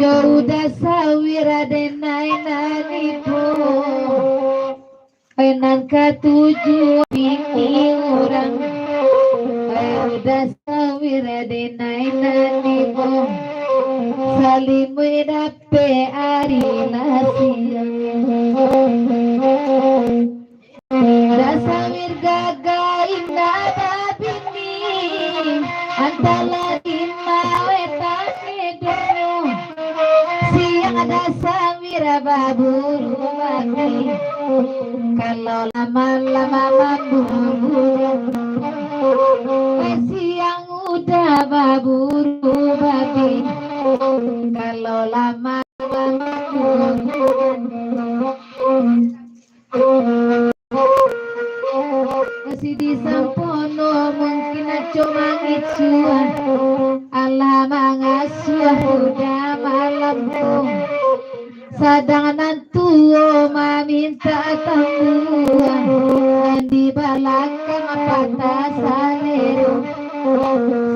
Jauda sawira denai nani po Enan katuju bini orang Jauda sawira denai nani po Salimu dape ari nasiya Dasawir gagain nada bini Antala lima wetake dulu Siang dasawir baburu mati Kalau lama-lama mamburu Siang udah baburu babi Kalau lama-lama masih disampono mungkin cuma ngisuan Allah mangasuh udah malamku sadang nantuo meminta tambuhan dan di belakang patah salero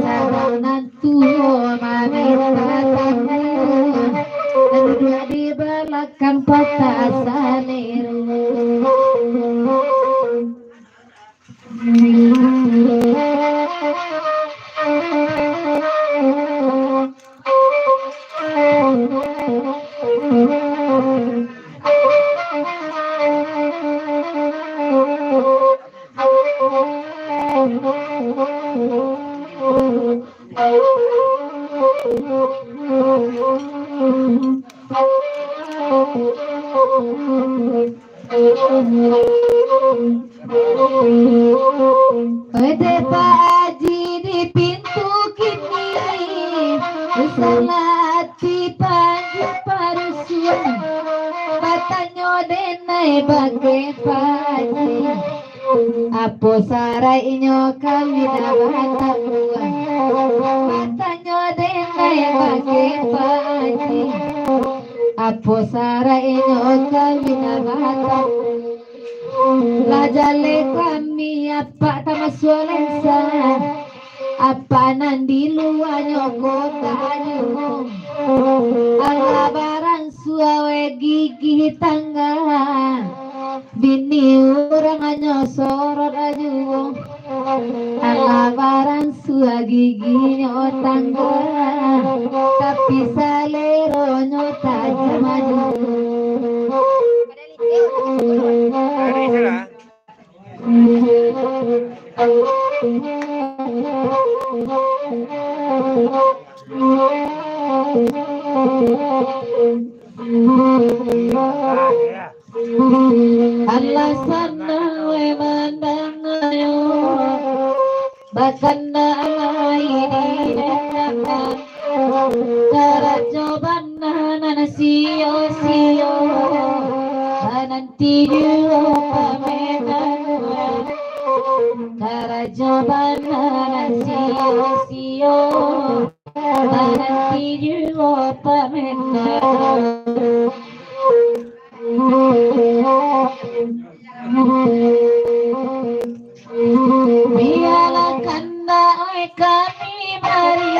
sadang nantuo meminta tambuhan dan dia di belakang patah salero Ede Pak Haji di pintu kini Usalati panju parusuan Batanyo denai bagai Pak Haji Apo sarainya kami nabatakuan Batanyo denai bagai Pak Haji Apo sarainya kami nabatakuan Lajale kami apa tamasualensa apa nandi luanyo kota nyung ala barang suawe gigi tangga bini orang anyo sorot ajuung ala barang sua gigi nyo tangga tapi salero nyo tajam ajuung Allah sana we mandangayo bahkan ini dekat cara coba nana sio nanti dulu pamedan cara coba nana sio nanti dulu pamedan biarlah kanda kami bari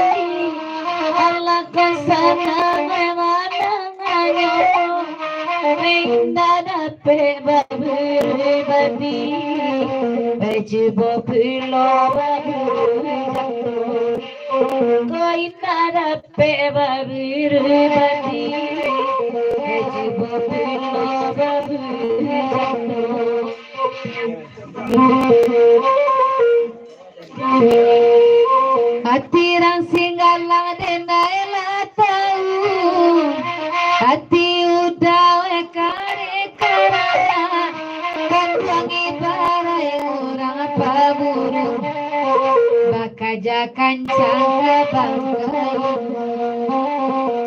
Allah kesana memandangannya rinda dape babi coba pulo babi kau inda dape babi coba pulo babi hati rang singgalang denailah tahu hati udah kare karana kan wangi barai orang paburu bakajakan cangga bangga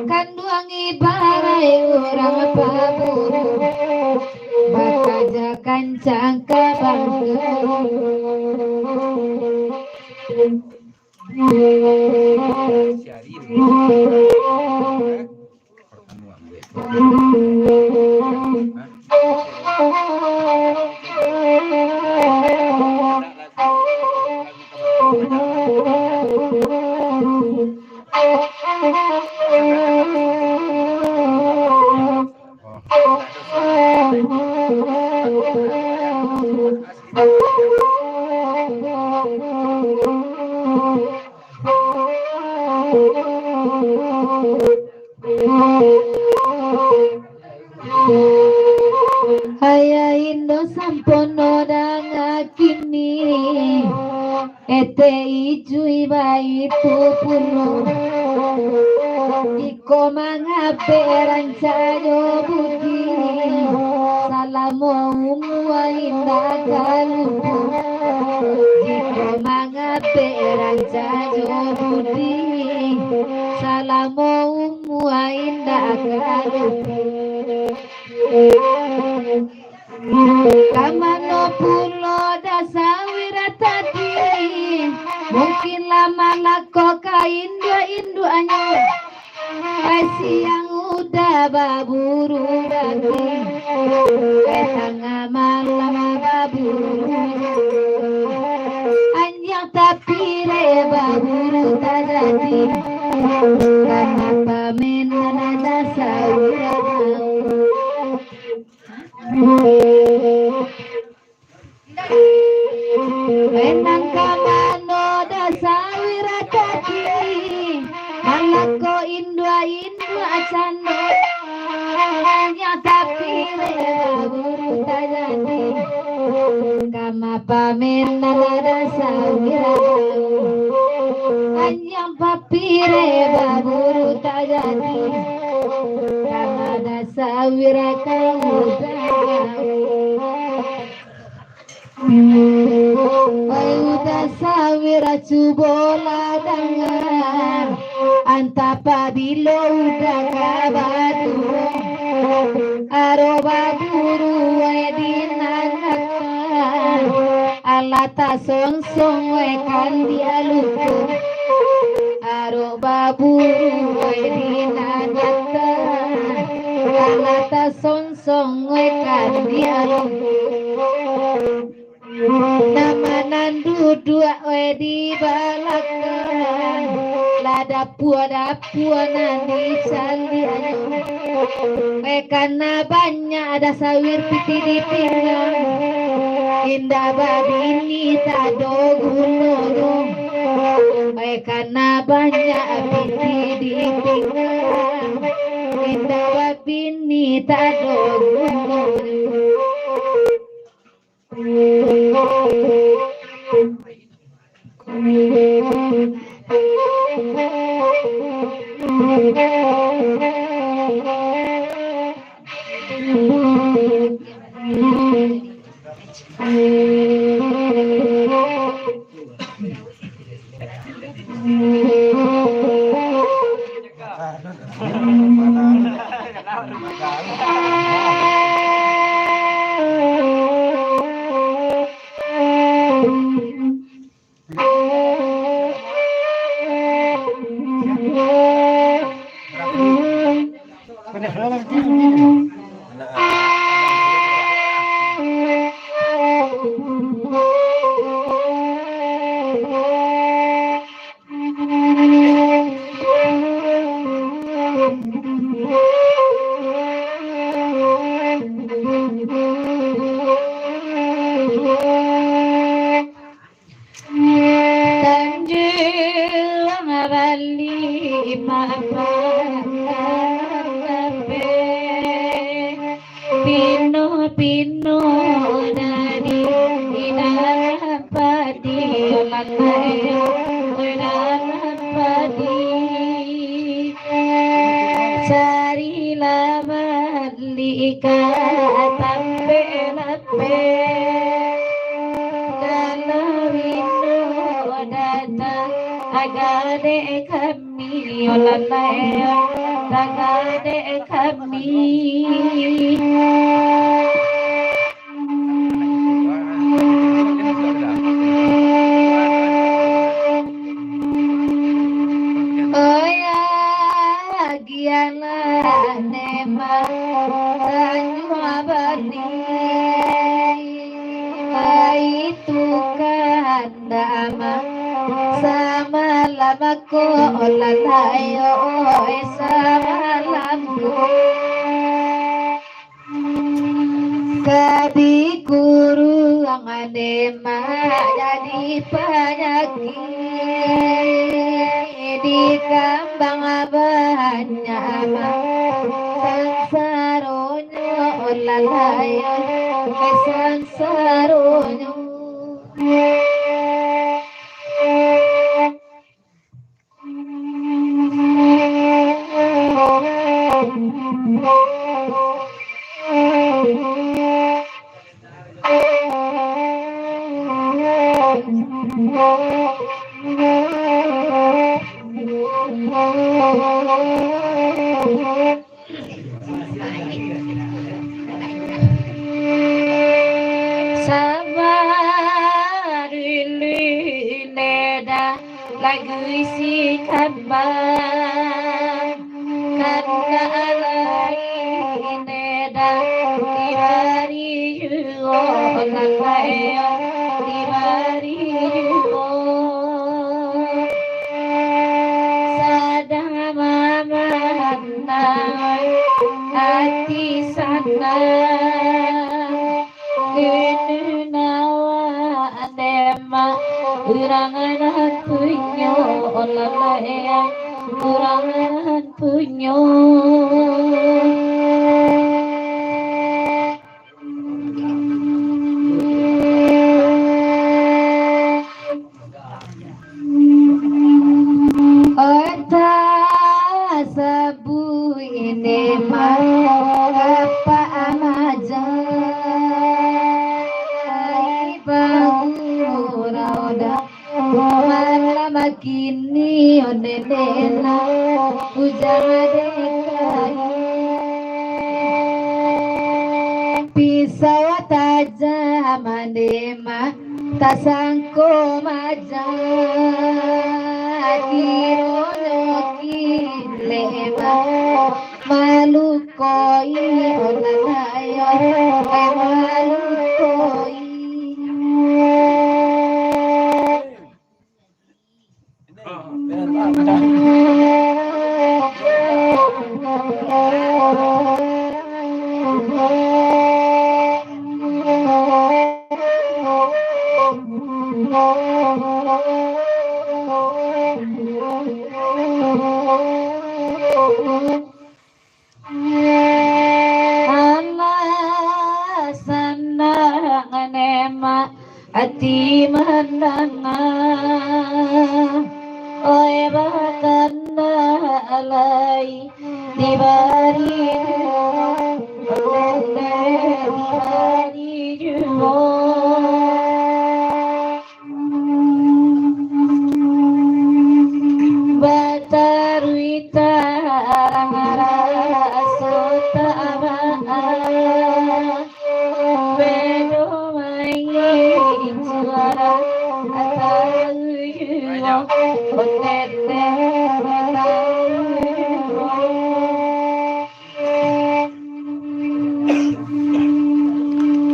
kan wangi barai orang paburu bakajakan cangga bangga ete ijui baitu puno iko mangaberan sayo budi salamo umwa indagalupu iko mangaberan sayo budi salamo umwa indagalupu kamano pulo dasawira tadi mungkin lama lako ka indu anyo siang udah baburu lagi tengah malam baburu anjang tapi re baburu tak jadi karena pamen nada sawira Enang kamano dasawira kaki malako indua acando nyata pire buru tajadi kama pamen nada sawira anyang papire baburu tajadi kama dasawira kau Ayuda sawira cubola dangan antapa bilo udah kabatu aroba buru wedinanaka alata song wekan dia lupa aroba buru wedinanaka alata song wekan dia lupa namanan dua wedi balakan lada pua nani candi karena banyak ada sawir piti di pinggang indah babini tado gunung karena banyak piti di pinggang indah babini tado gunung Pino nadi inapadi lalai inapadi sari lavali katape lape kalawino data agade kami lalai agade kami sama lamaku olalayo sama lampu kadi guru ang anema jadi penyakit di kambang abahnya sansaronyo olalayo sansaronyo Sabar neda lagu isi kabar karena alai neda dibari yuo lalaya dibari yuo sadang mama hati sana nawa adema urangan punyo olalaya urangan punyo Ota sabu ini mah apa amaja makini onenena ujadekai pisau tajam manema tasangko maja kironoki lema malukoi onanayo malukoi Ati menangah oi bahkan alai dibari juo bataruita sota abah bedo mai suara atayu onete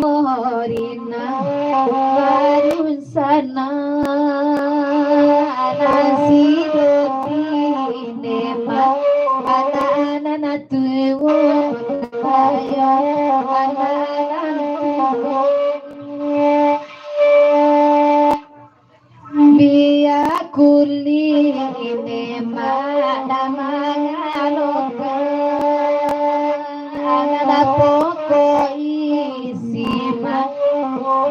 Orina Varun sana nasi roti nema anak-anak tua ayo anak-anak biar kuli nema damangaloka anak pokok isima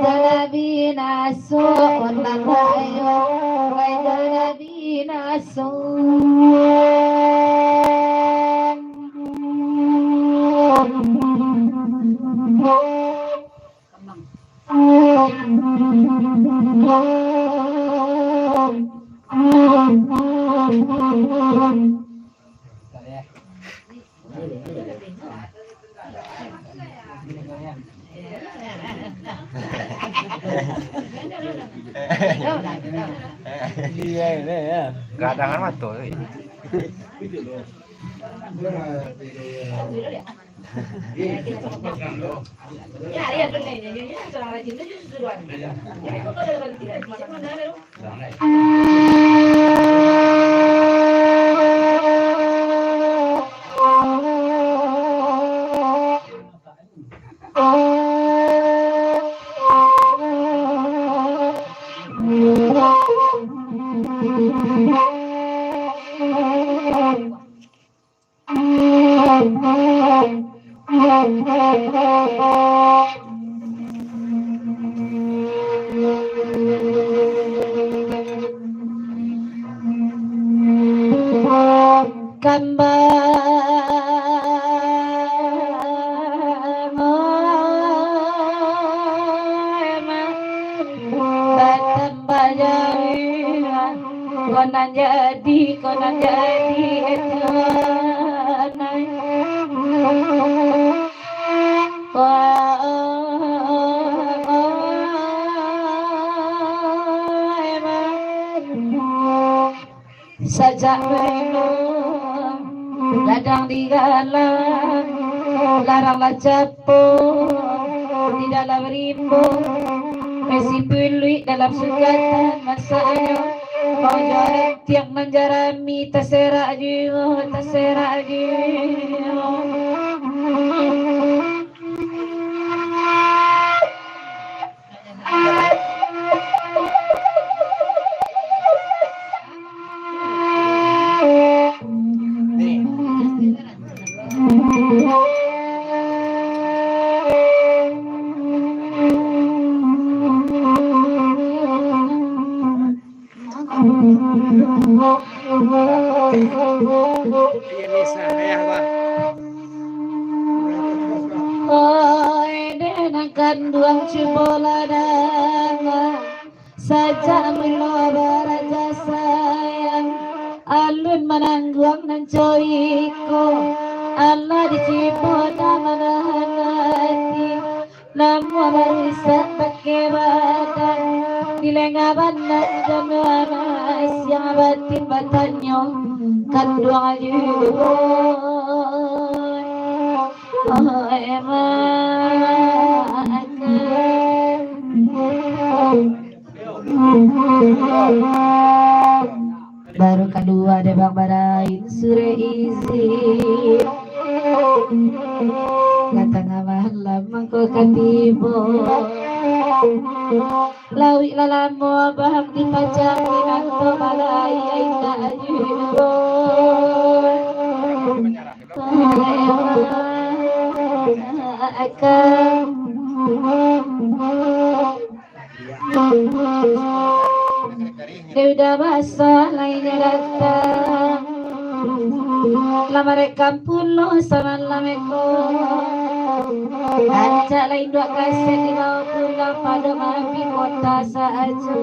jalabinaso onanayo jalabinaso Gadangan mah tuh. jadi konan jadi etanai sajak minum ladang digalang larang capo di dalam rimbo mesi pilih dalam sukatan masanya Pajaran tiang menjarami terserak jiwa Kanduang cipola dama saja meloba raja sayang alun menangguang nan coiko Allah dicipoda menahan hati namun bisa pakai badan dilengaban dan waras yang batin batannya kanduang jiwa baru kedua debak barain sure izin kata ngamalam mangko katibo lawi lalamo bahak dipajak dinanto balai aina ajubo Udah basah lainnya datang lama rekam pulau sama lameko Ancak lain dua kaset dibawa pulang pada malam kota saja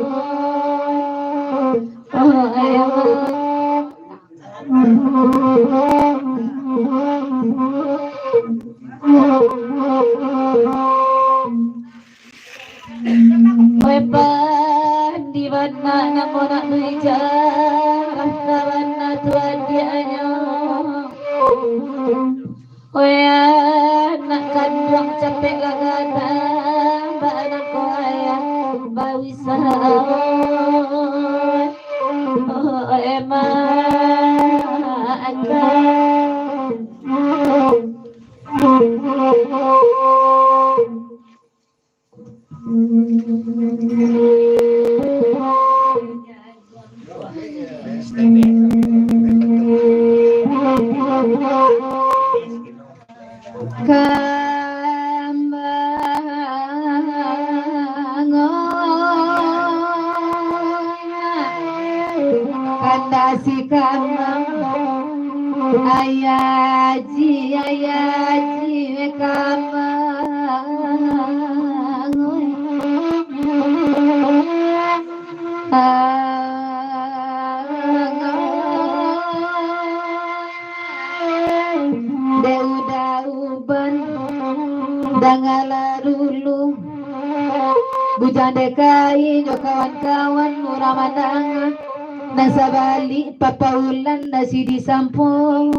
Wepan di mana namun nak berjarah kawan tuan dianya nak kandung capek lagadang badan ko ayah bawisan kandasi kamang ayaji kamang dauban dangala dulu bujang dekai jo kawan-kawan murah mandangan nasa balik papaulan nasi di sampung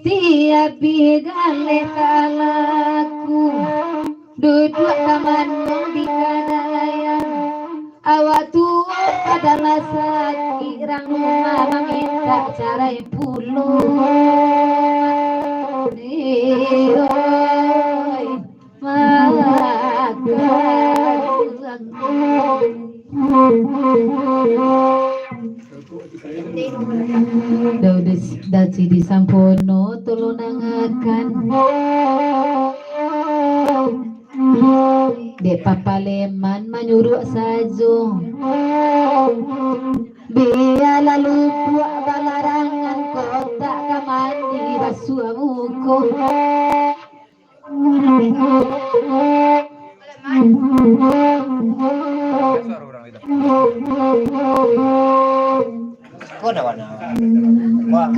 tiap bigale kalaku duduk taman di kadayan awak tua adalah sakirang rumah minta carai puluh dioi makan Dadi disampono tulunangaken Dek papaleman manyuruh sajo Biala lupa balarangan kota kamandi basuh muko Suara orang itu. Kok ada warna? Wah.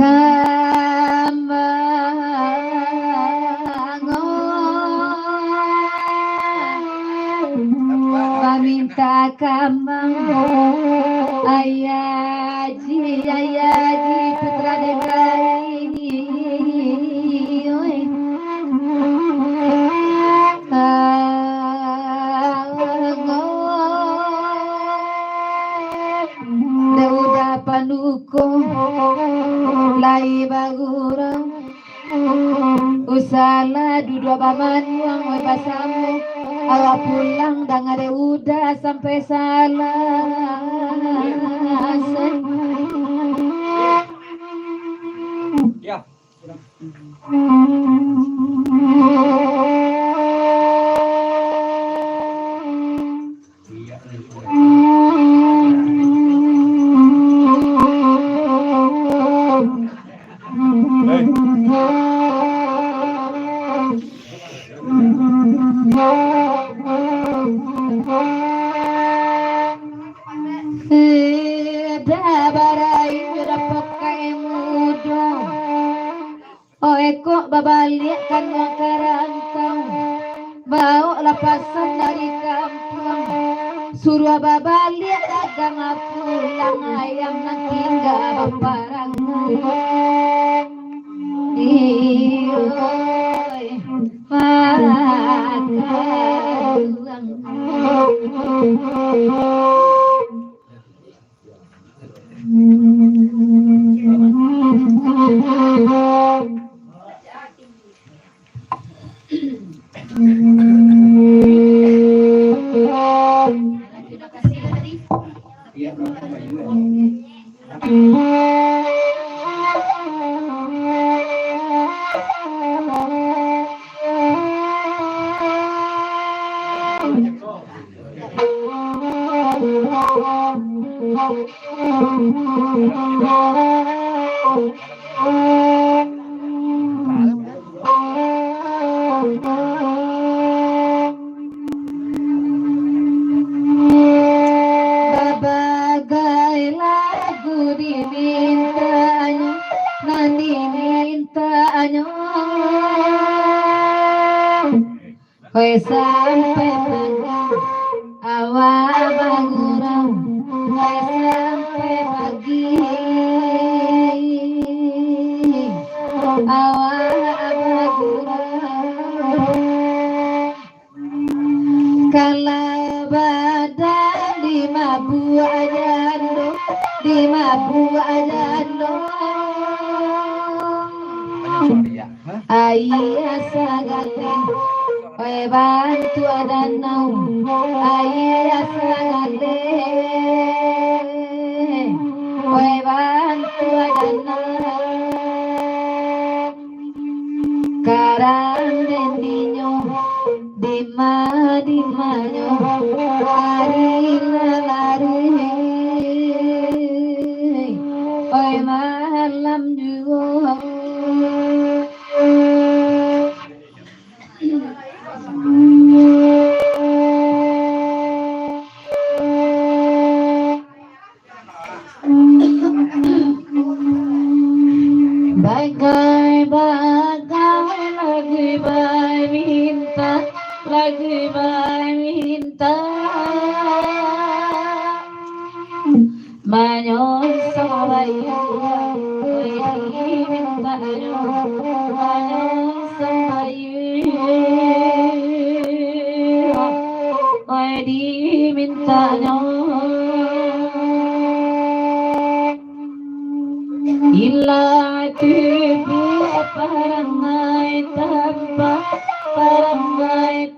Paminta kamang ayaji putra dekai Dauda panuko lai bagurang usala dudua bamanuang we basamu awak pulang dang ada udah sampai salasan Ya. Kok babalik kan makarantau bau lepasan dari kampung suruh babalik dagang pulang ayam nanti gak baparangan sampai pagi awal bangun sampai pagi awal bangun kalau badan di buah jando ayah sagale Oi bantu adanau ayah sagale Oi bantu adanau karang dendiño dimanyo hari lari Oi malam juga lagi minta manyoso bayu minta manyoso bayu di minta Ila tibu parangai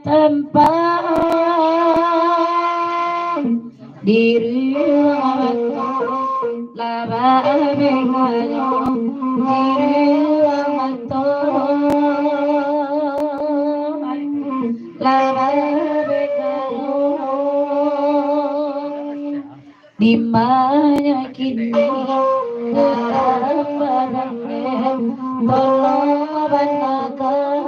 tempat diri laba bengayo diri laba bengayo dimana kini garambarannya toloban nakan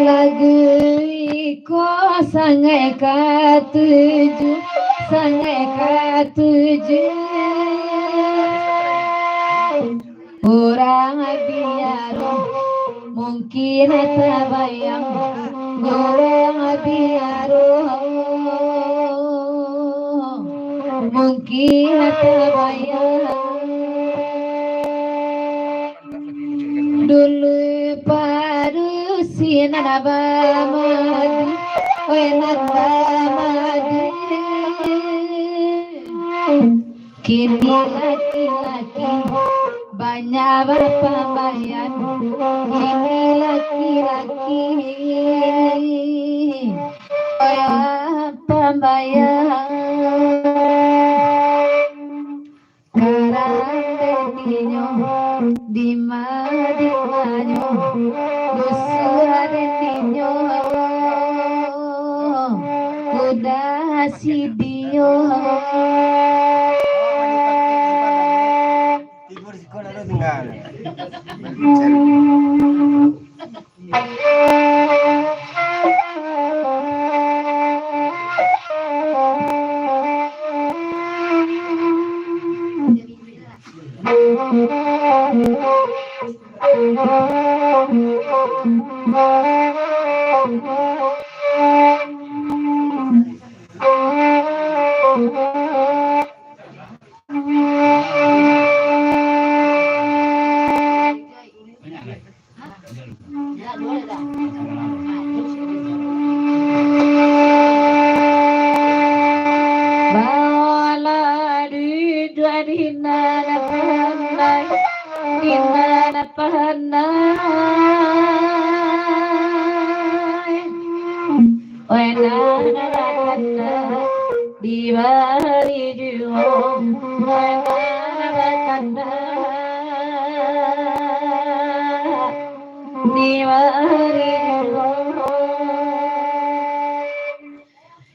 lagu iko sangai katuju orang biar mungkin terbayang orang biar mungkin terbayang dulu baru sinar bamadi madi kini laki-laki banyak berpambayan kini laki-laki banyak pambayan karang deninya dimadinyo dusura deninya udah sidio Timur sekolah lu tinggal.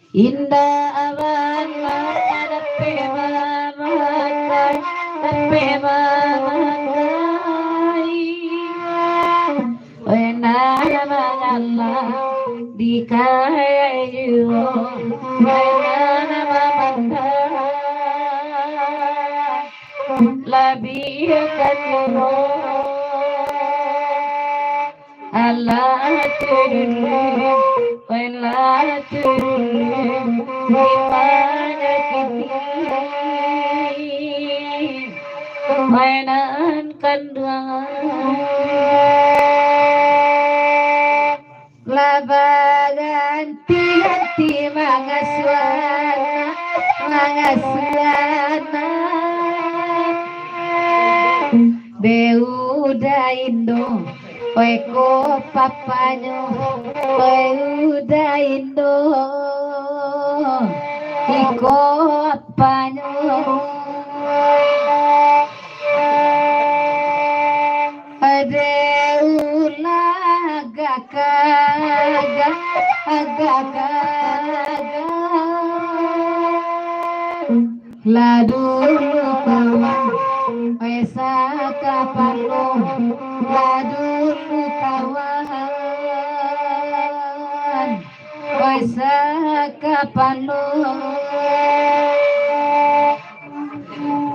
Indah awan tapi mamakai wena mangalla dikayu wena mamakai lebih ketemu Allah turun wena turun dimana kini mainan kandungan laba ganti mangasuana Beuda Indo Oeko papanyo Beuda Indo Iko papanyo Adeula agak-agak Ladulu kawan Pesa kapalo Ladulu kawan Pesa kapalo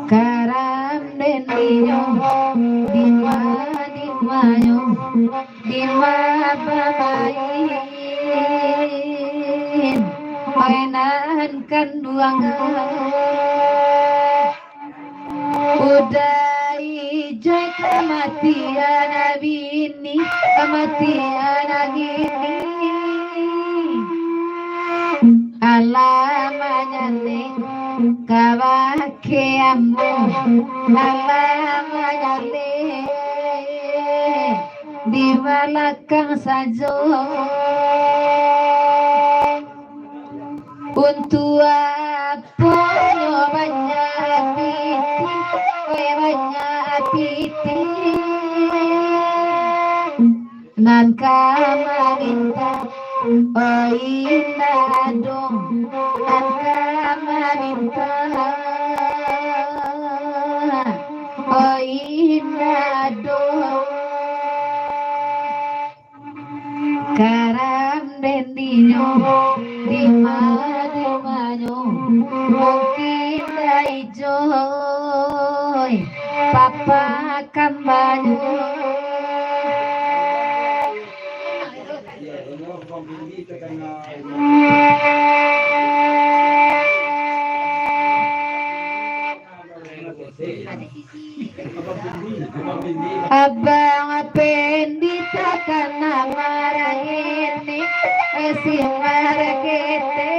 Karam dendiyo Dima babain mainan kanduangan Udah ijo kematian abini, kematian agini. Alamanya nih kawakiamu, alamanya nih di belakang saja. Untuk apa banyak piti, banyak piti. Nan kama minta, oh indah dong. Nan kama minta, oh indah dong. Karam dendinya di mana mungkin dari joy papa kambanyu. Abang pendita karena marah ini si marah kita.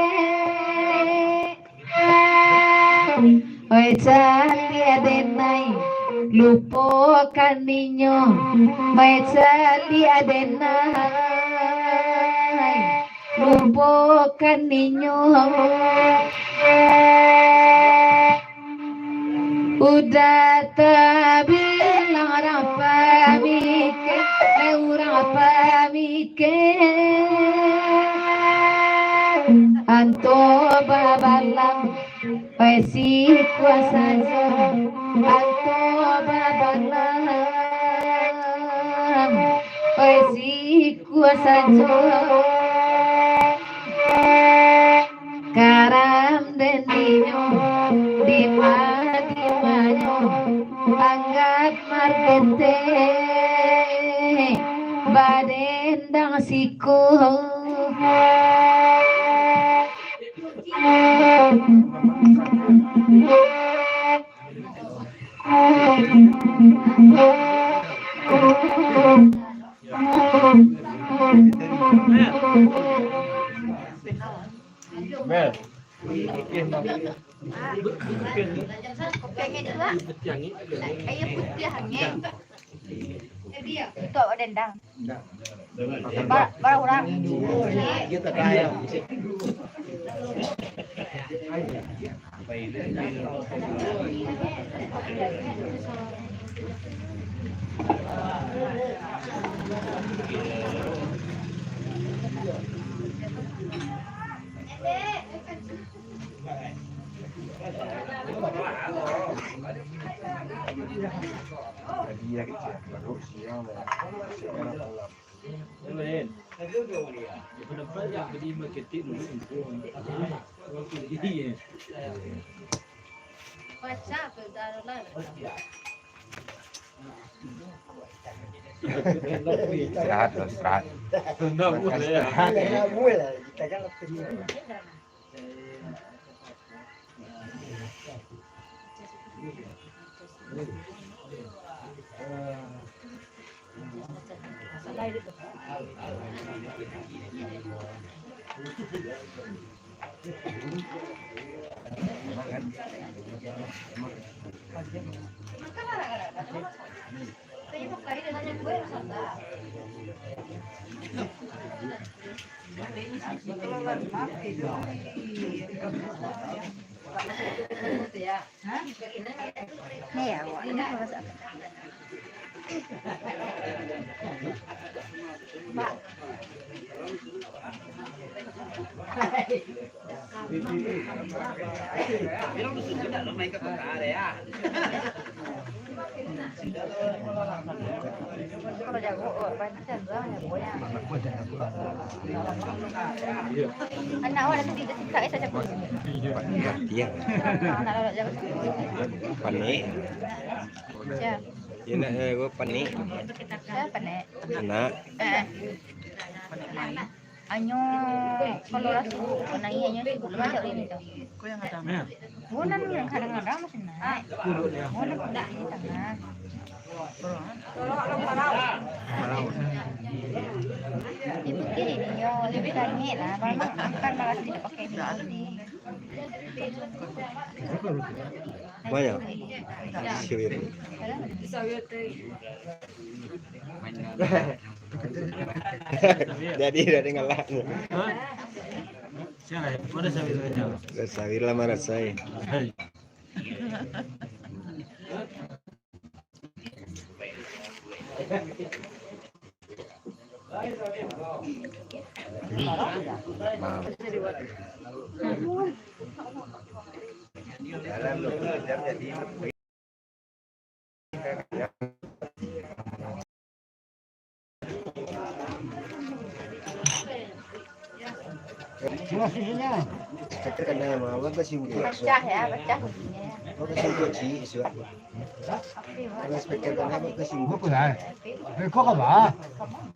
Oi candi adenai lupakan ninyo. Oi candi adenai lupakan ninyo. Udah terbilang orang pamike, orang pamike. Anto babalang, pasti kuasa jauh. Anto babalang, pasti kuasa jauh. Karam dendinya di mana anggap margente badendang siku. Mel. Pengen juga. Ayo putihnya. Itu dendang. Bara orang. Kita kaya. Istirahat loh, istirahat. Nih ya, ini harus apa? Mbak. Kalau jago, banyak jago ya. Anak awak nanti tidak suka saya jago. Iya. Anak jago. Panik. Ya. Ya nak gue panik. Siapa nek? Anak. Anyo kalau rasu na iya nyo siguro macam ini tuh. Kau yang ada. Bukan yang kadang-kadang masih naik. Bukan kuda di tengah. Itu kiri nih yo lebih tangi lah. Memang kan malah tidak pakai ini. Banyak. Siwir. Jadi dari ngalah. Siapa? Mana saya? Sawir lah mana saya. Cuma sisinya. Kena mau kasih Pecah ya, pecah begini. Kau kasih kunci isu. Kalau speaker kena mau kasih Buku lah. Kau apa?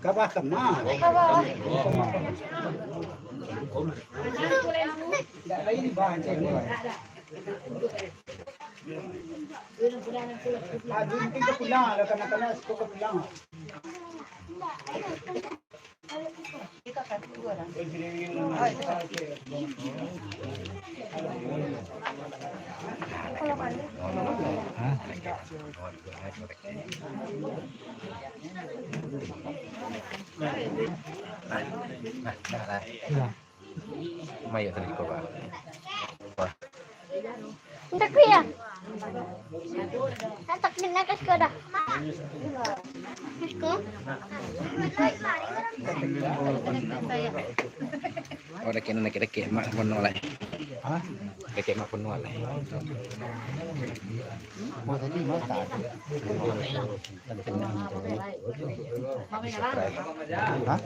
Kabah kena. Kalau Ini bahan saya. Aduh, mungkin kau pulang. Kalau kena kau pulang. kita kan dua orang. Kalau kali Mayo tadi kau bah. Untuk dia. Antak minna kas ko dah. Ko? Oh, dah kena nak mak pun nolak. Hah? Mak pun nolak. Mau tadi mau tak? Hah?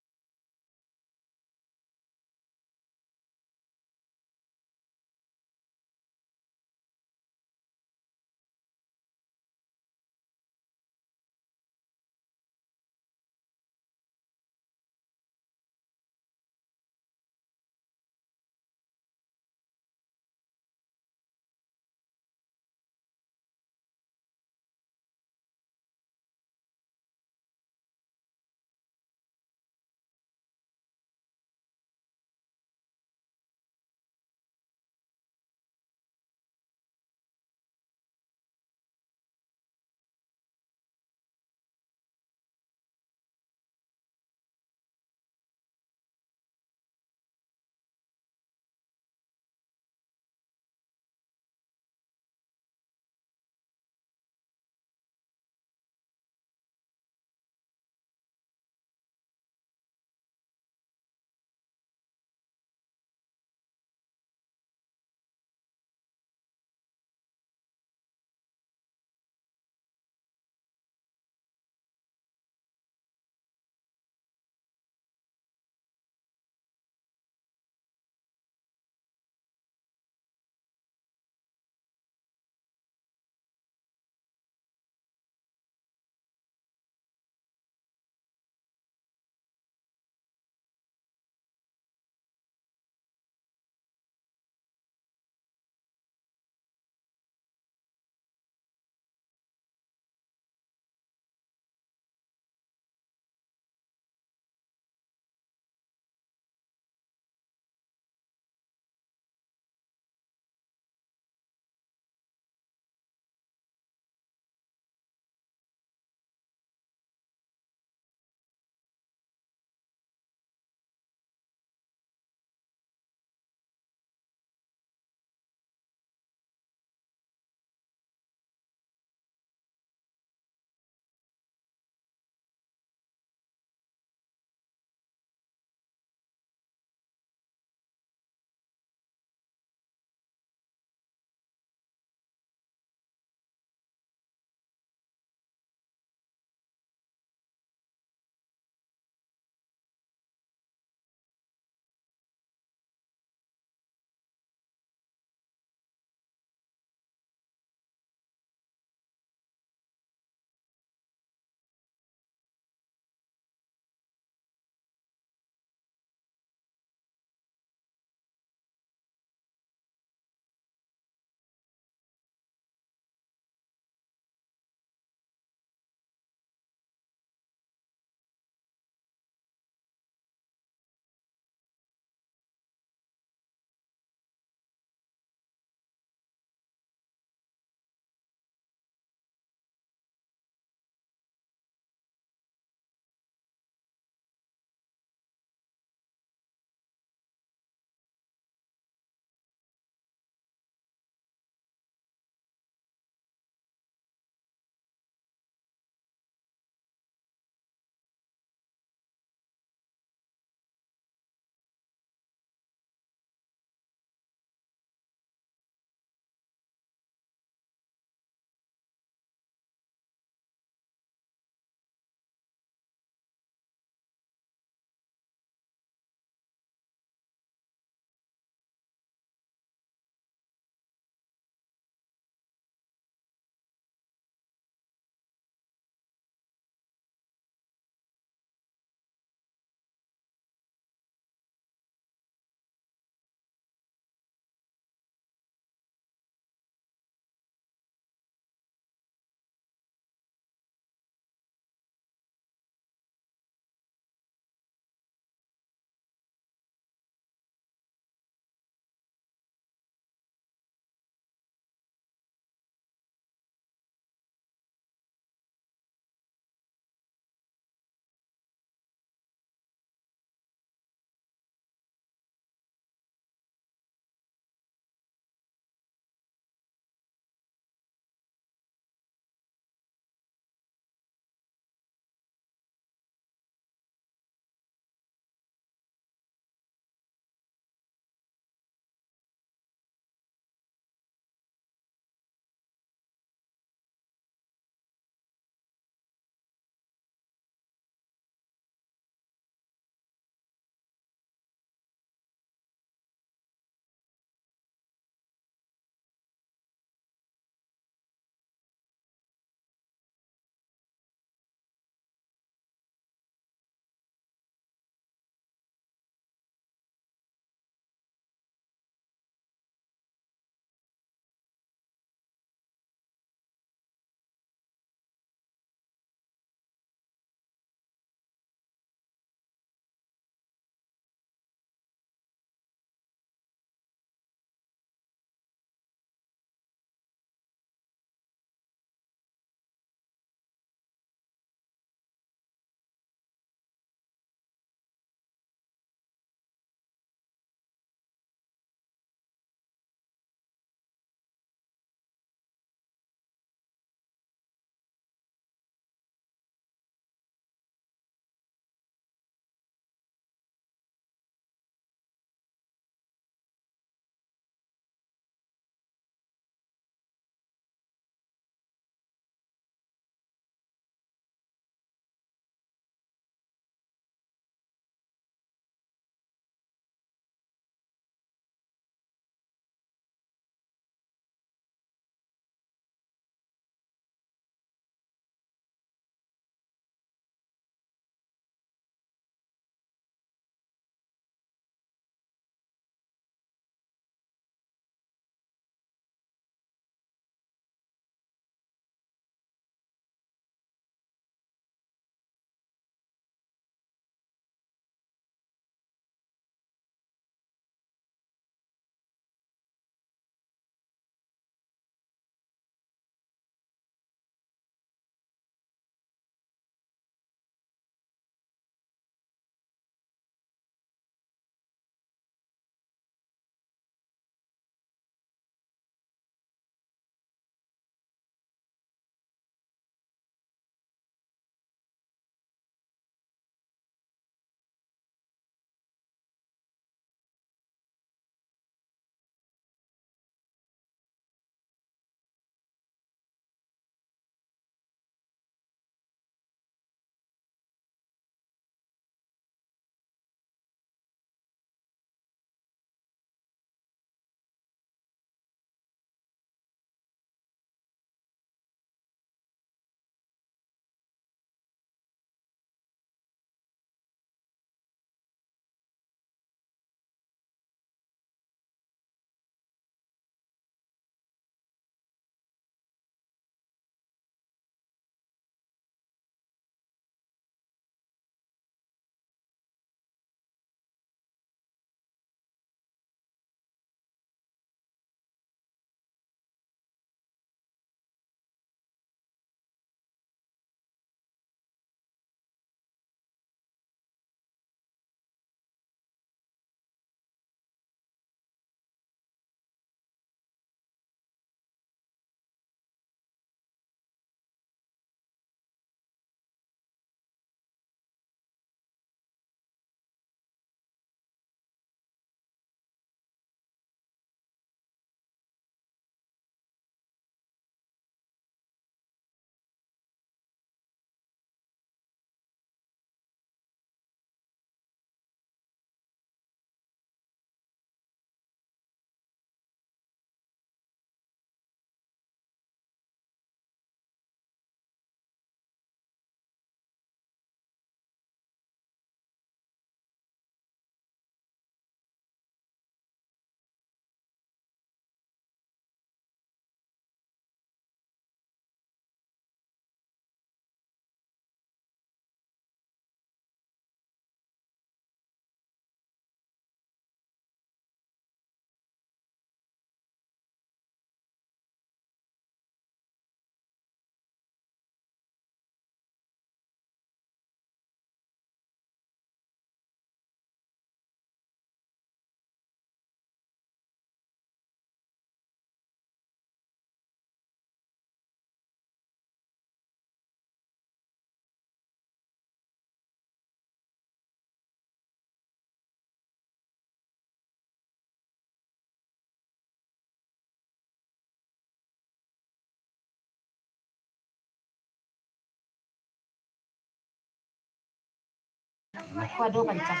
Waduh kencang.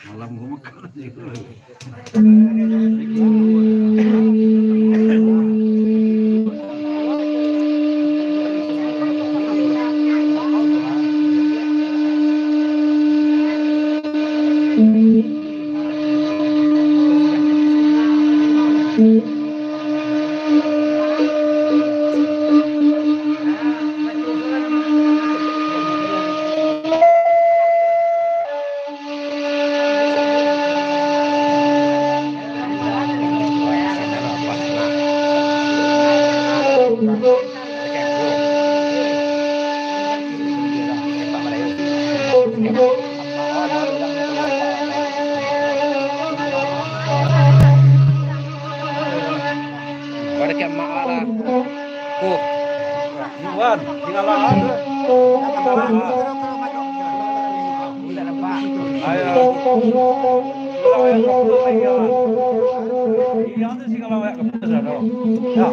Malam gue makan aja. Pada kayak mak lah. Yuan, tinggal lah. Ayo. Kalau yang kamu ayo. Yang tu sih kalau yang kamu ada. Ya.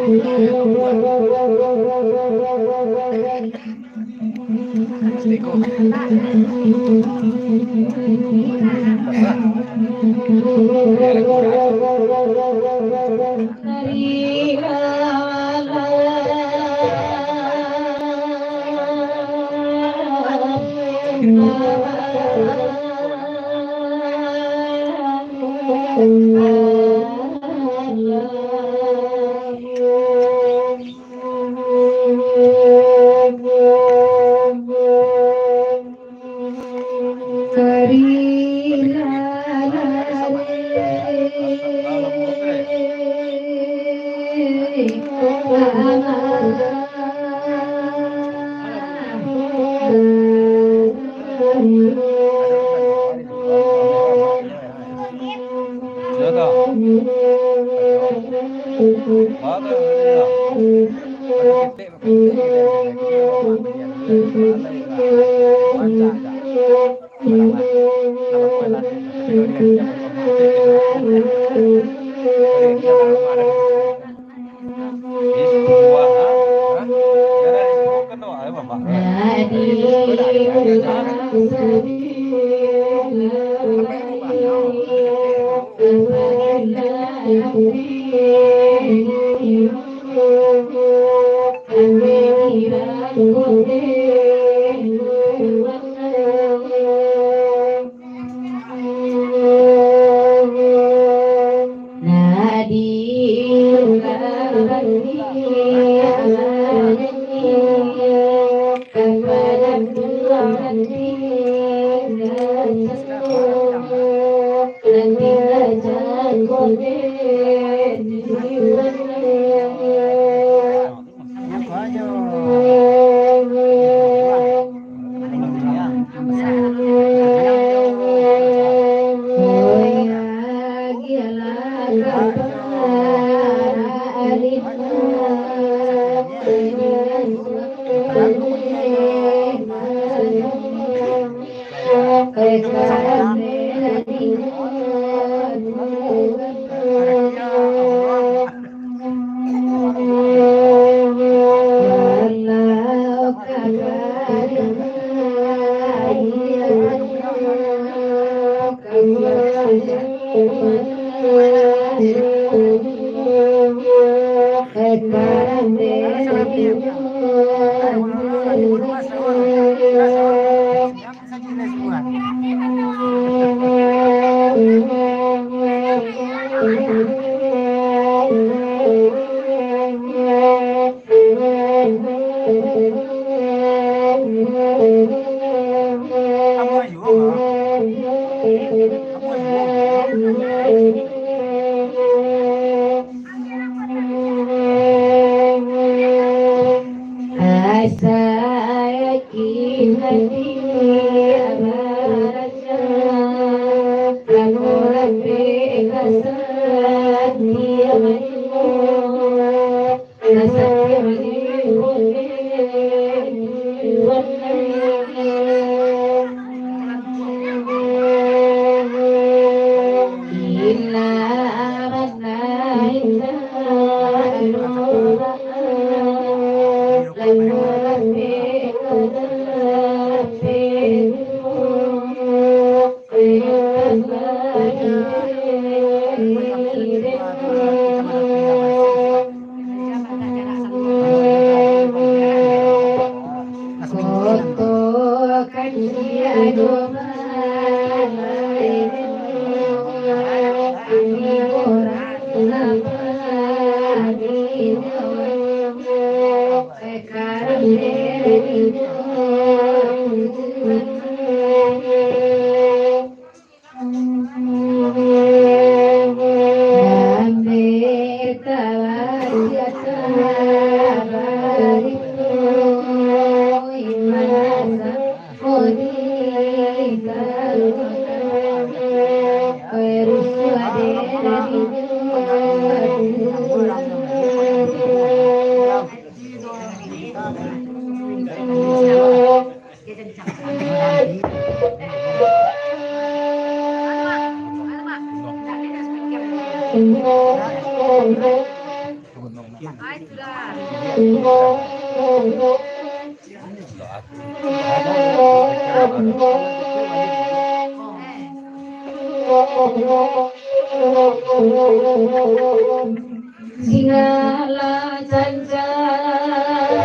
Singala cancan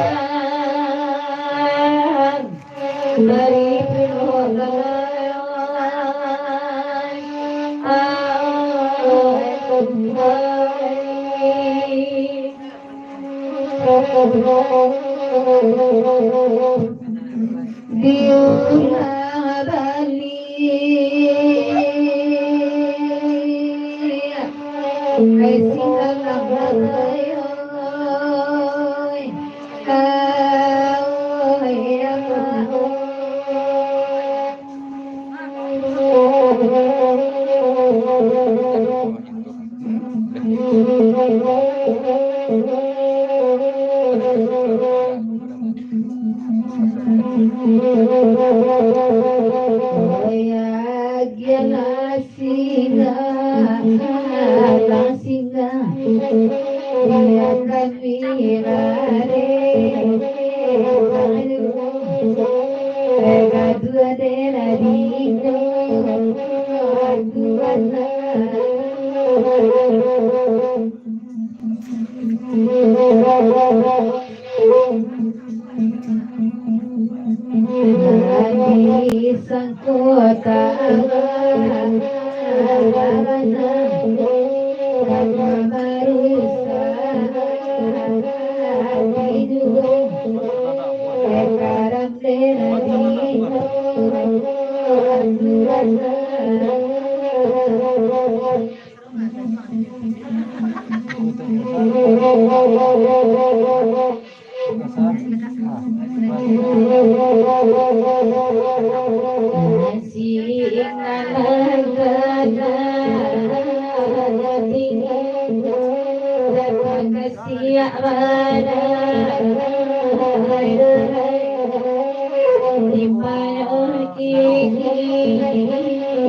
dari diulang balik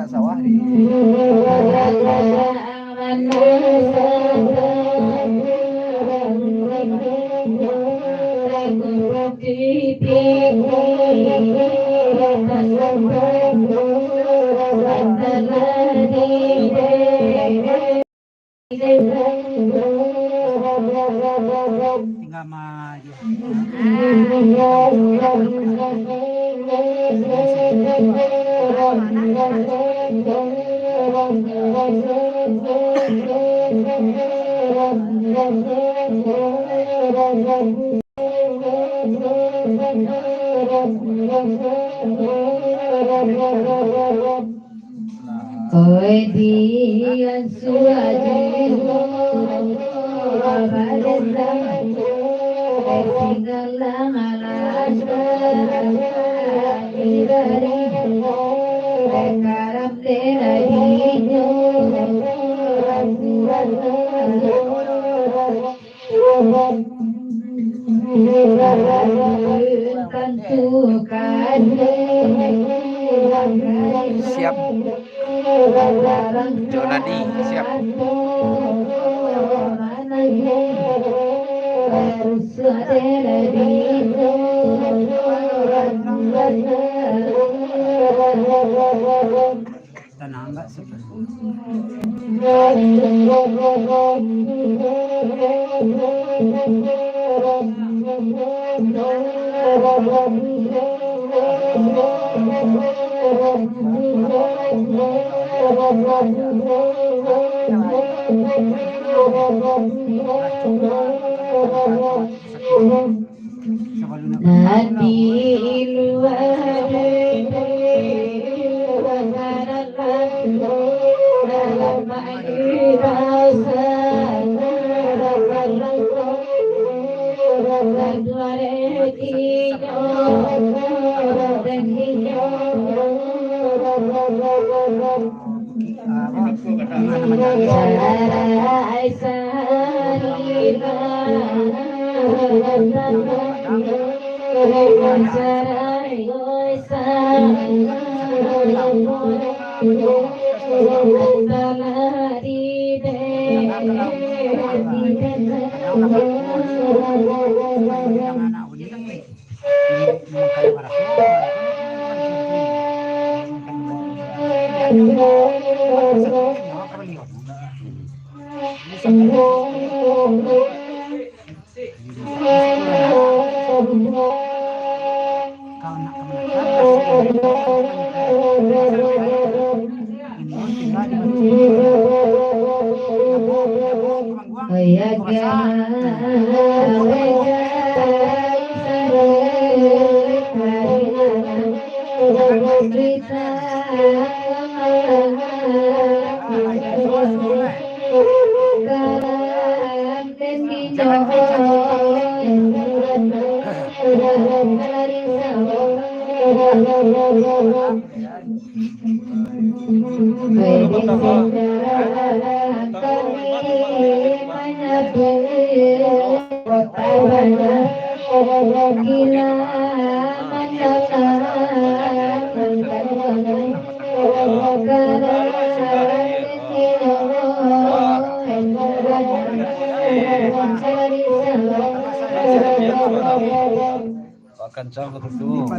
sawah di tinggal maju. Oi dian suajimu abalenda singalang alasta idari karam denadinya tentukan Siap. Jonadi siap. Tenang nggak sih? Nadi luar Sarai sarina sarai oi Akan jam betul.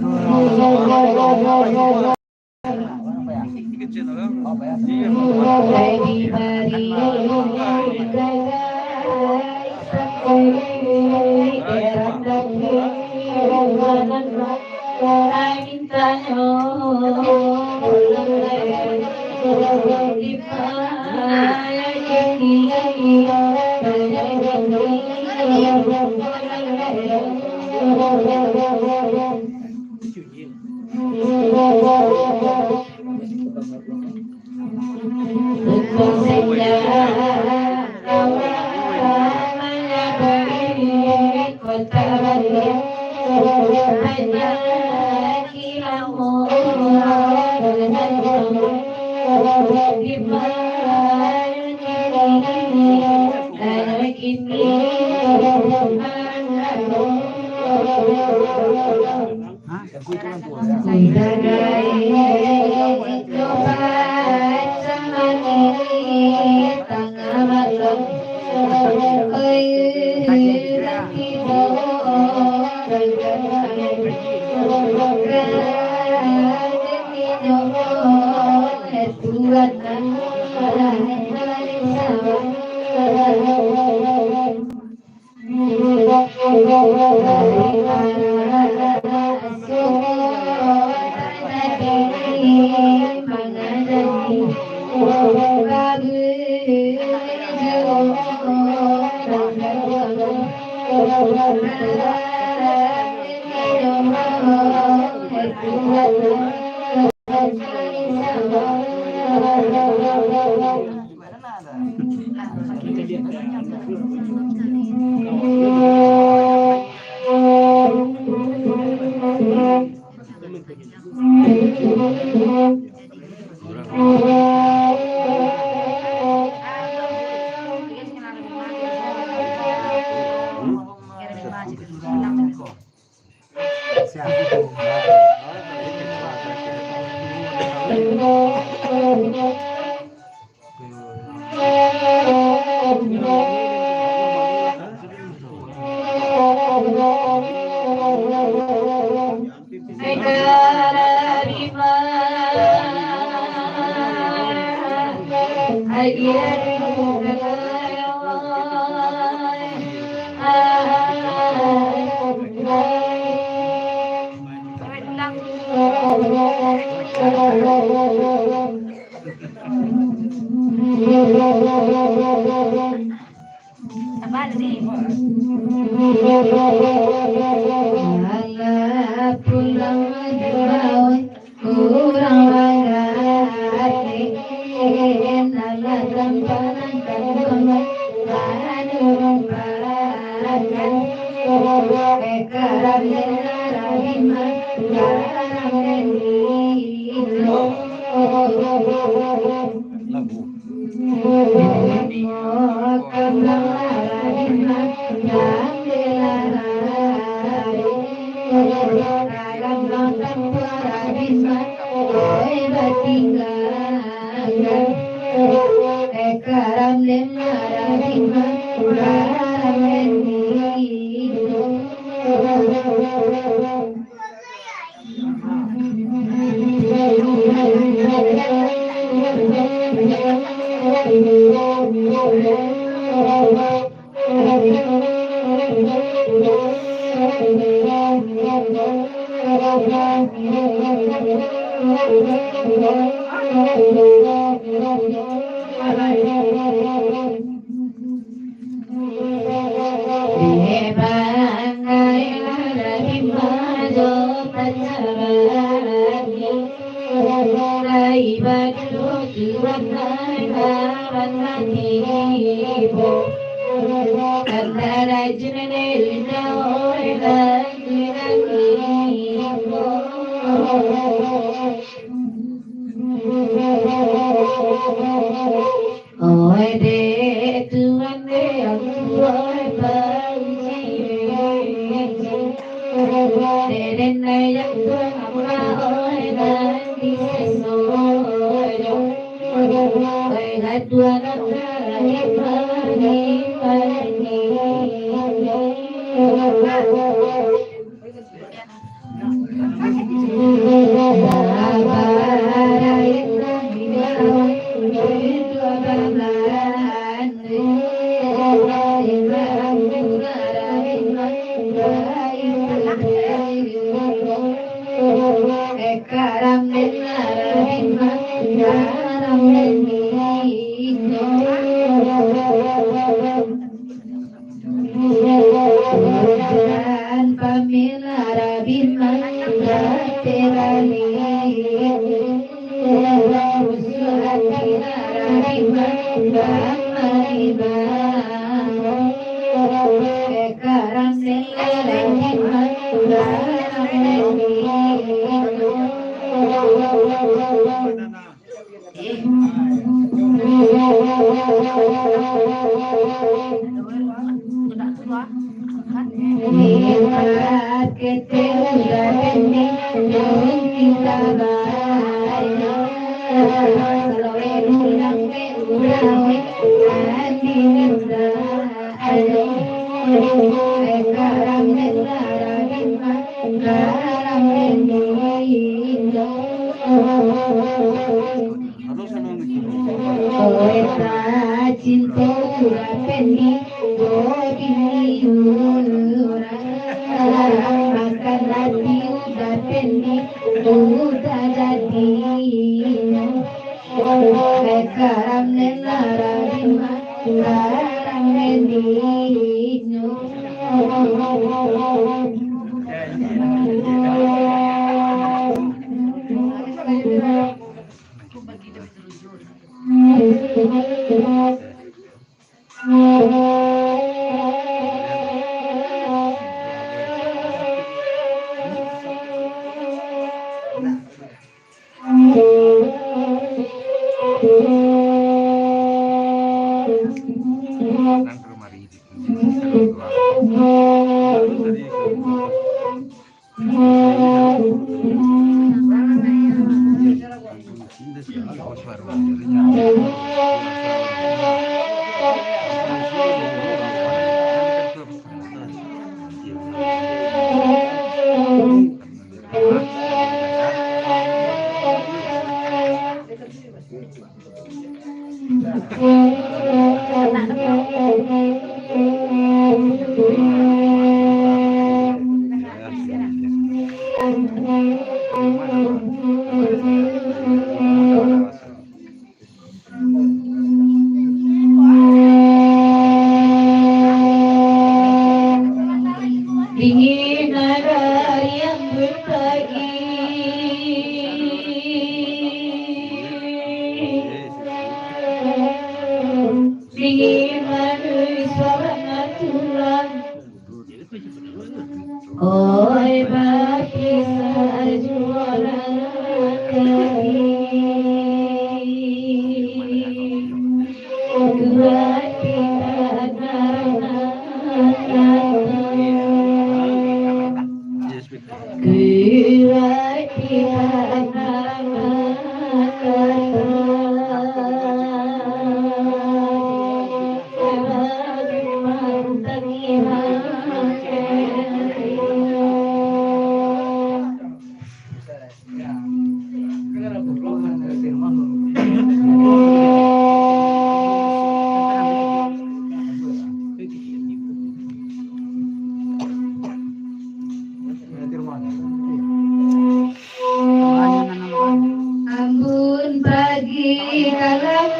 Ambun pagi kalam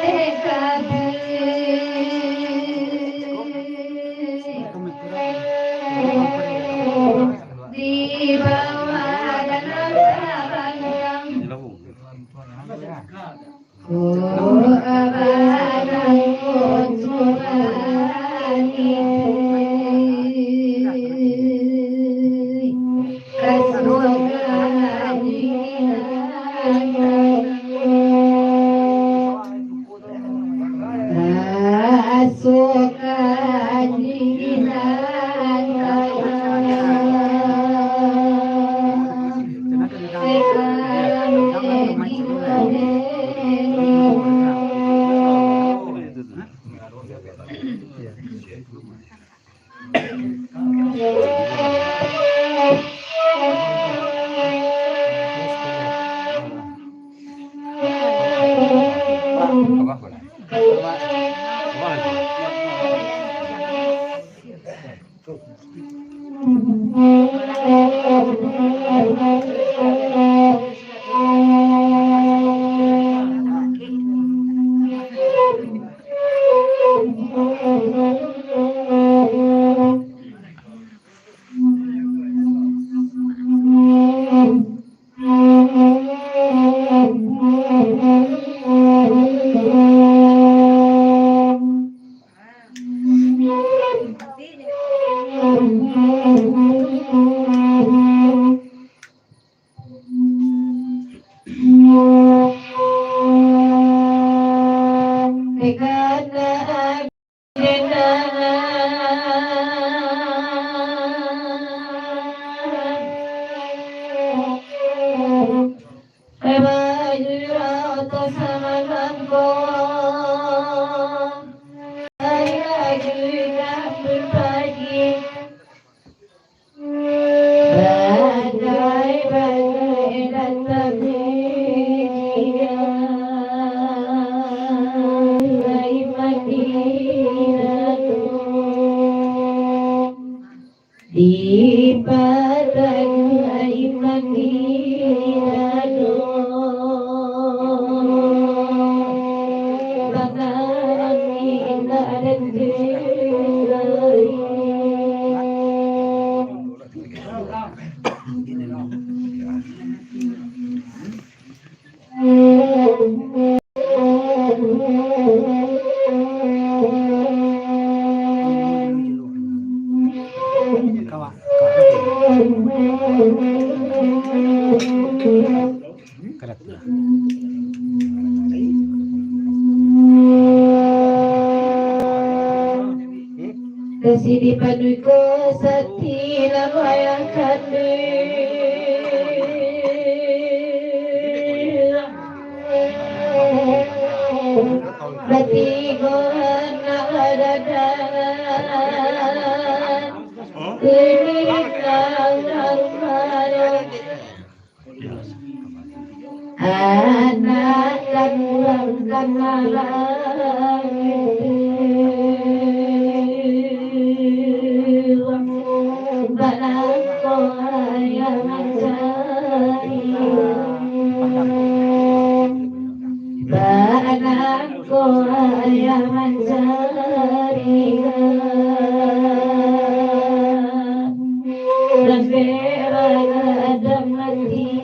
kabe di bawah dalam abang abang surani di padang Madinah bakalan kita dan Sidi padui ko sati lambayang kande Bati ko na adadan Ini lang harumaya Anak lang kanalang Anakku ayah mencari dan berada mati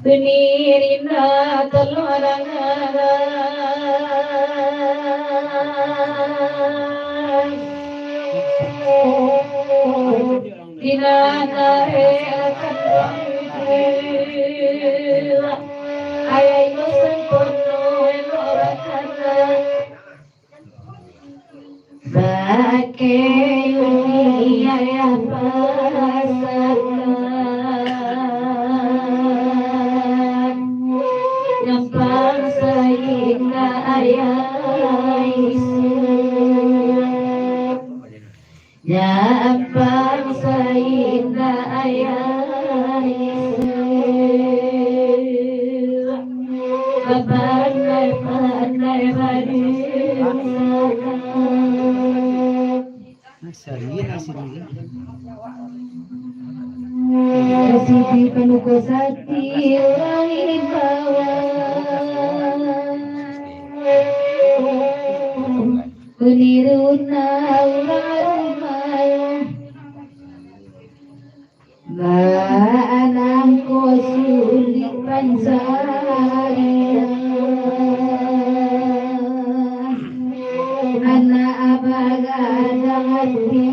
ನೀರಿನ ತಲ್ಲೊರಗ Dinanare ayay nusan kono enorakana Bake yuni ayah pasaran Yang bangsa hingga ayah isu Ya bangsa hingga ayah isu Pandai-pandai beriusaha Kasih penuh sati langit bawah Peniruna ulang Anangku sulit pansarian Anak abaga hati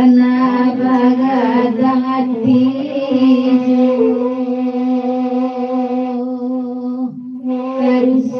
Anak abaga hati Harus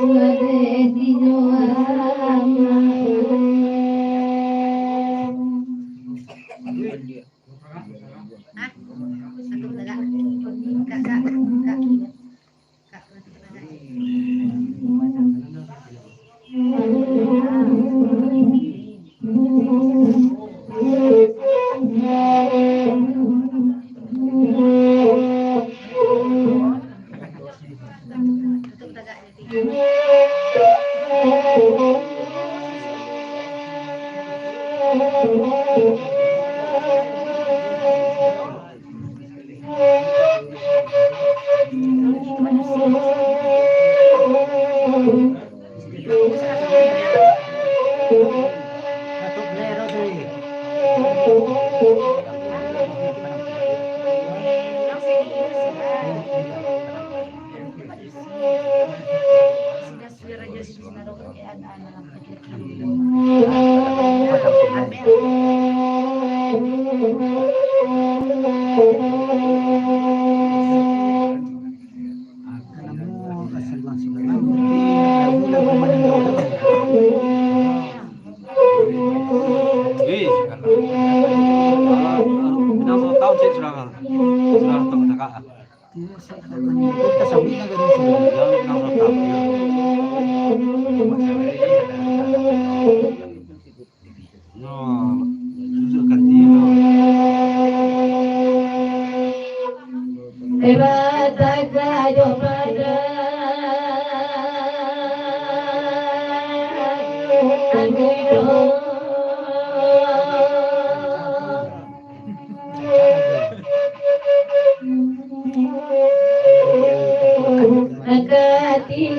ada di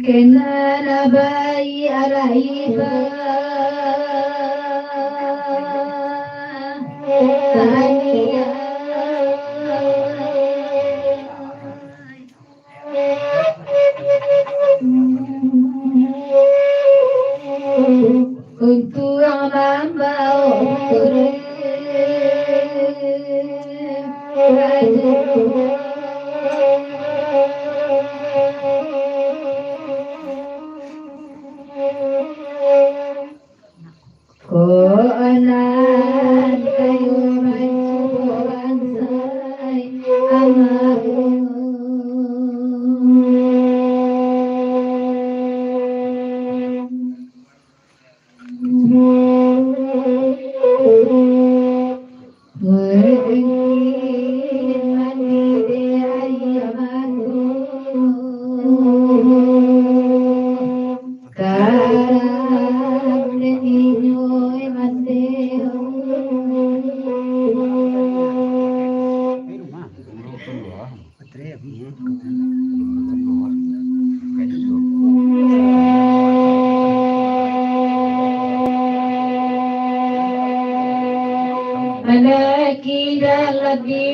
Kenana bayi arahiba Tania Untuk mambau lagi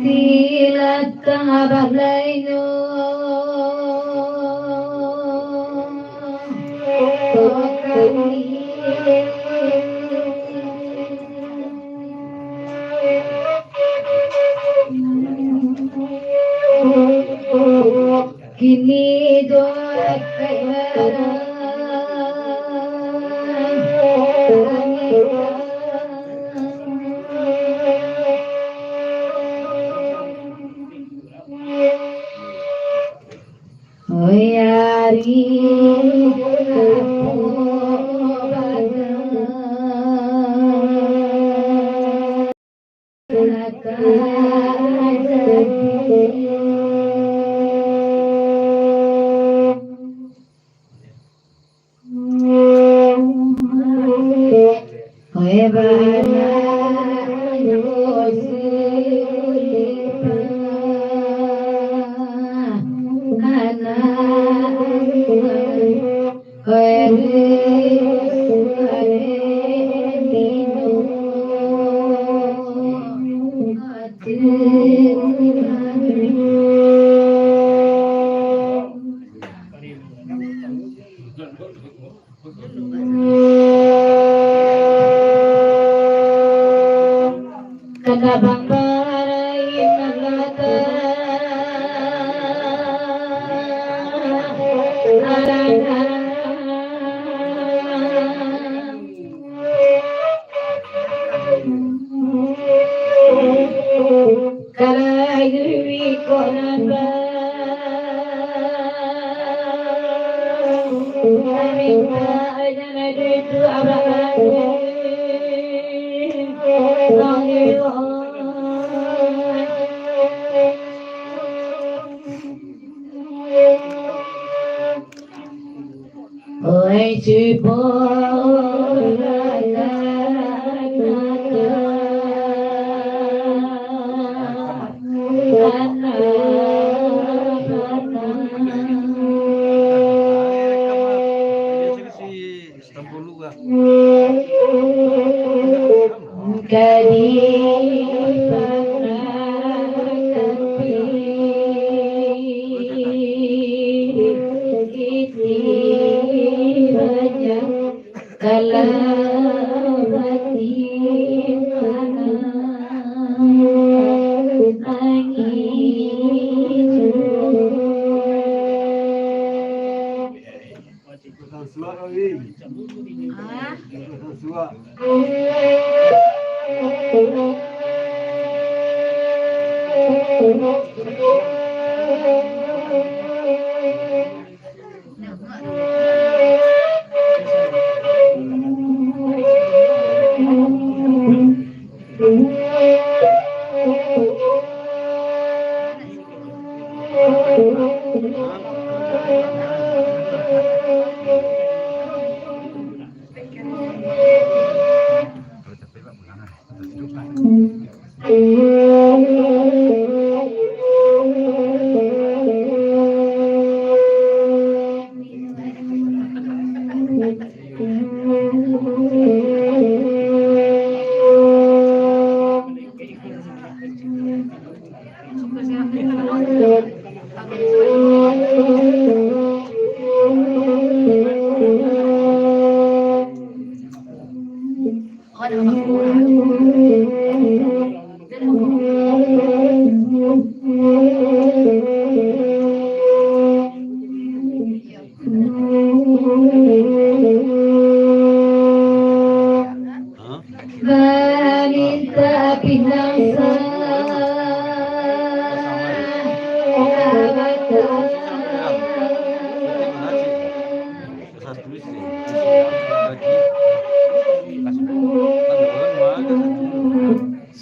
Tilatang abalaino kini doak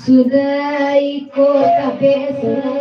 sudah ikut kabesa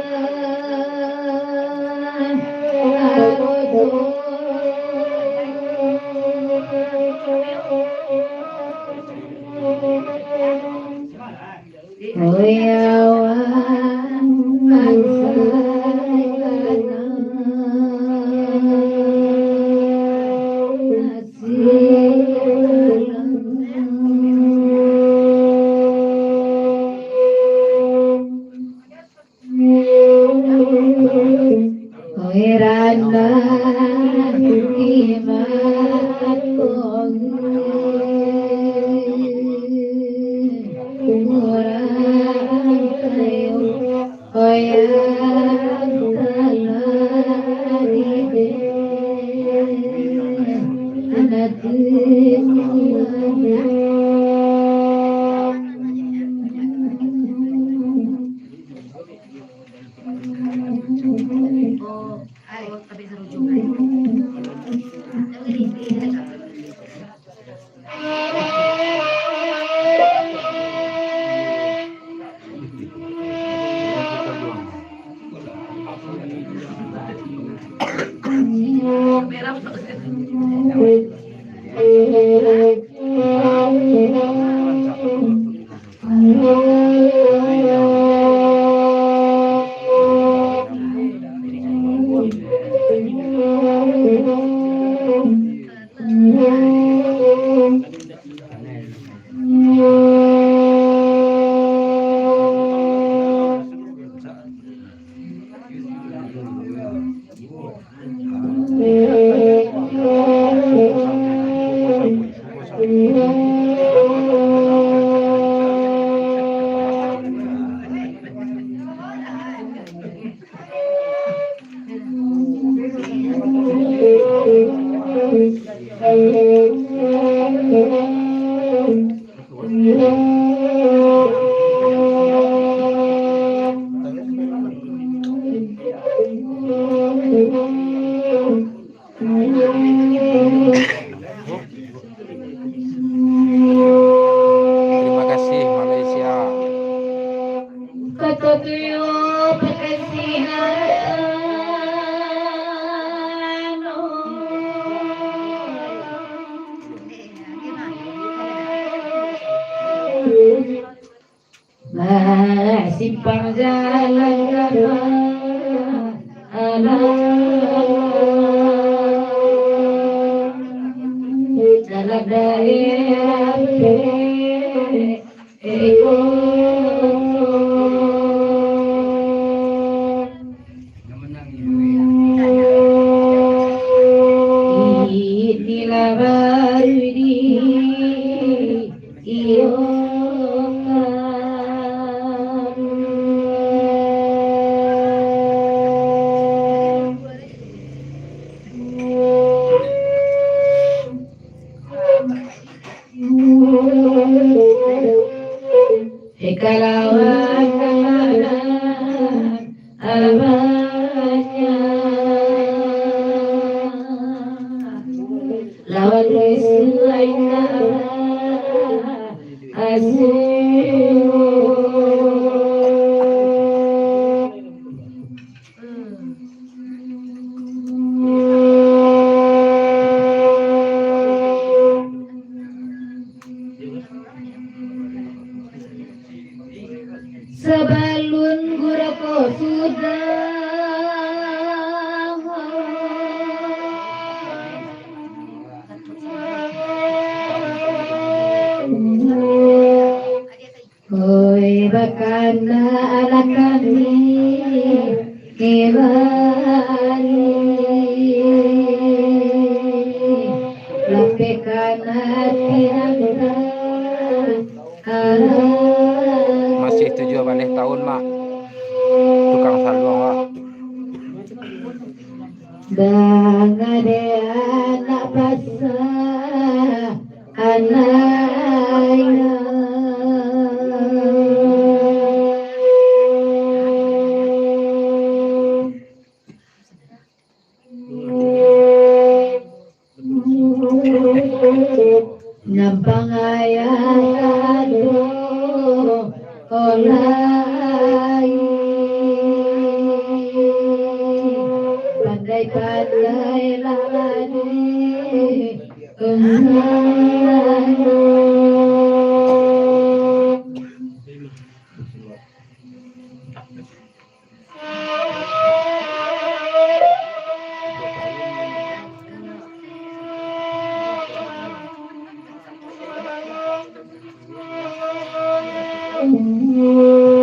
Terima kasih Malaysia. Kata tuyo pagkasihan. Simpang jalan dalam daerah inilah baru di sebalun gurako sudah Hoi bakana ala kami kembali lapekana tiranda Masih 7 balik tahun mak. Tukang saluang mak. Dangade anak pasah anaknya nampang ayah aduh olai pandai-pandai lagi Oh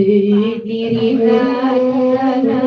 dirinya karena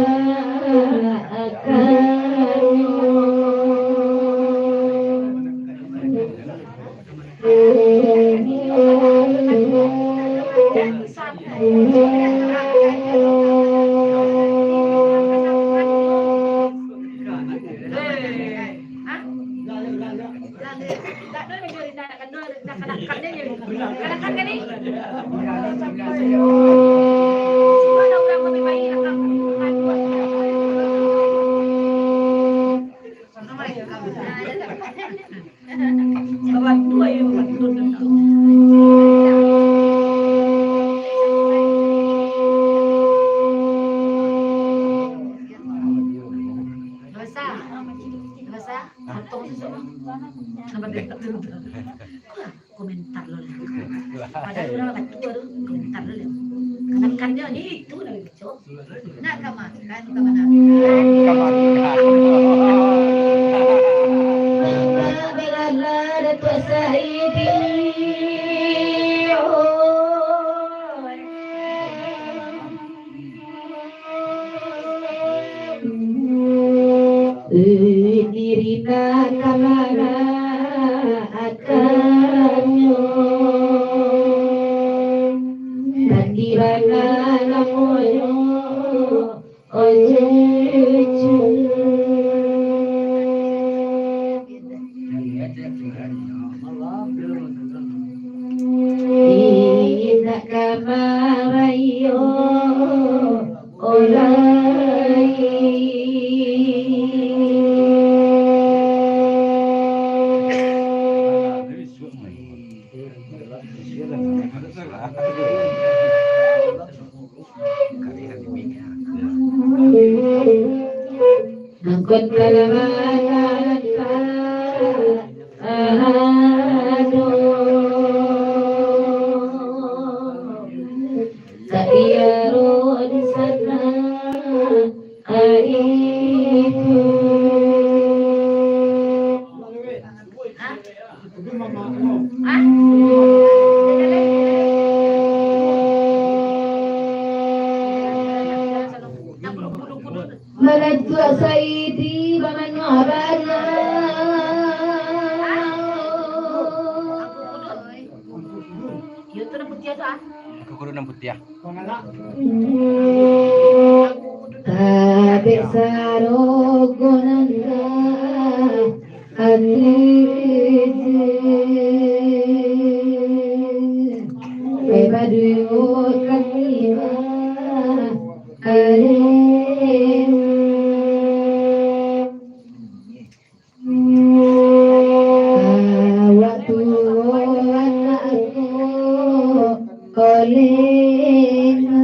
komentar lo padahal udah tua tuh komentar lo kan-kannya itu udah kecil nak kemakan kemana bila Datuk Saidi dirina kamara akanyo nandirana namoyo ojeju ina kamarayo olai angkut kalaman Saiyaro di sana itu Datuk Saidi Bamangarana Aku kudu nambut dia. Kabeh sarogonanda ati bebadu katima waktu anakku kolena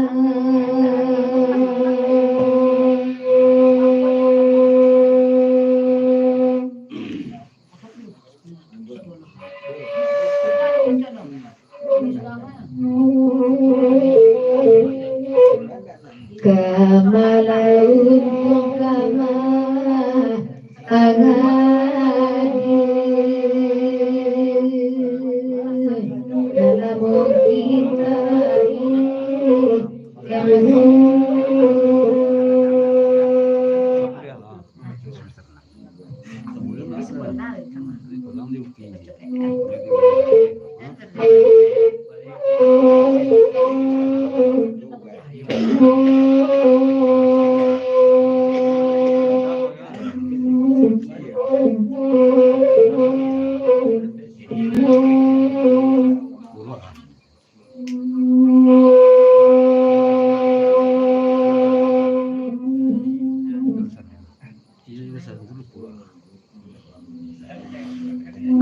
kamalaun kama angadi dalam kita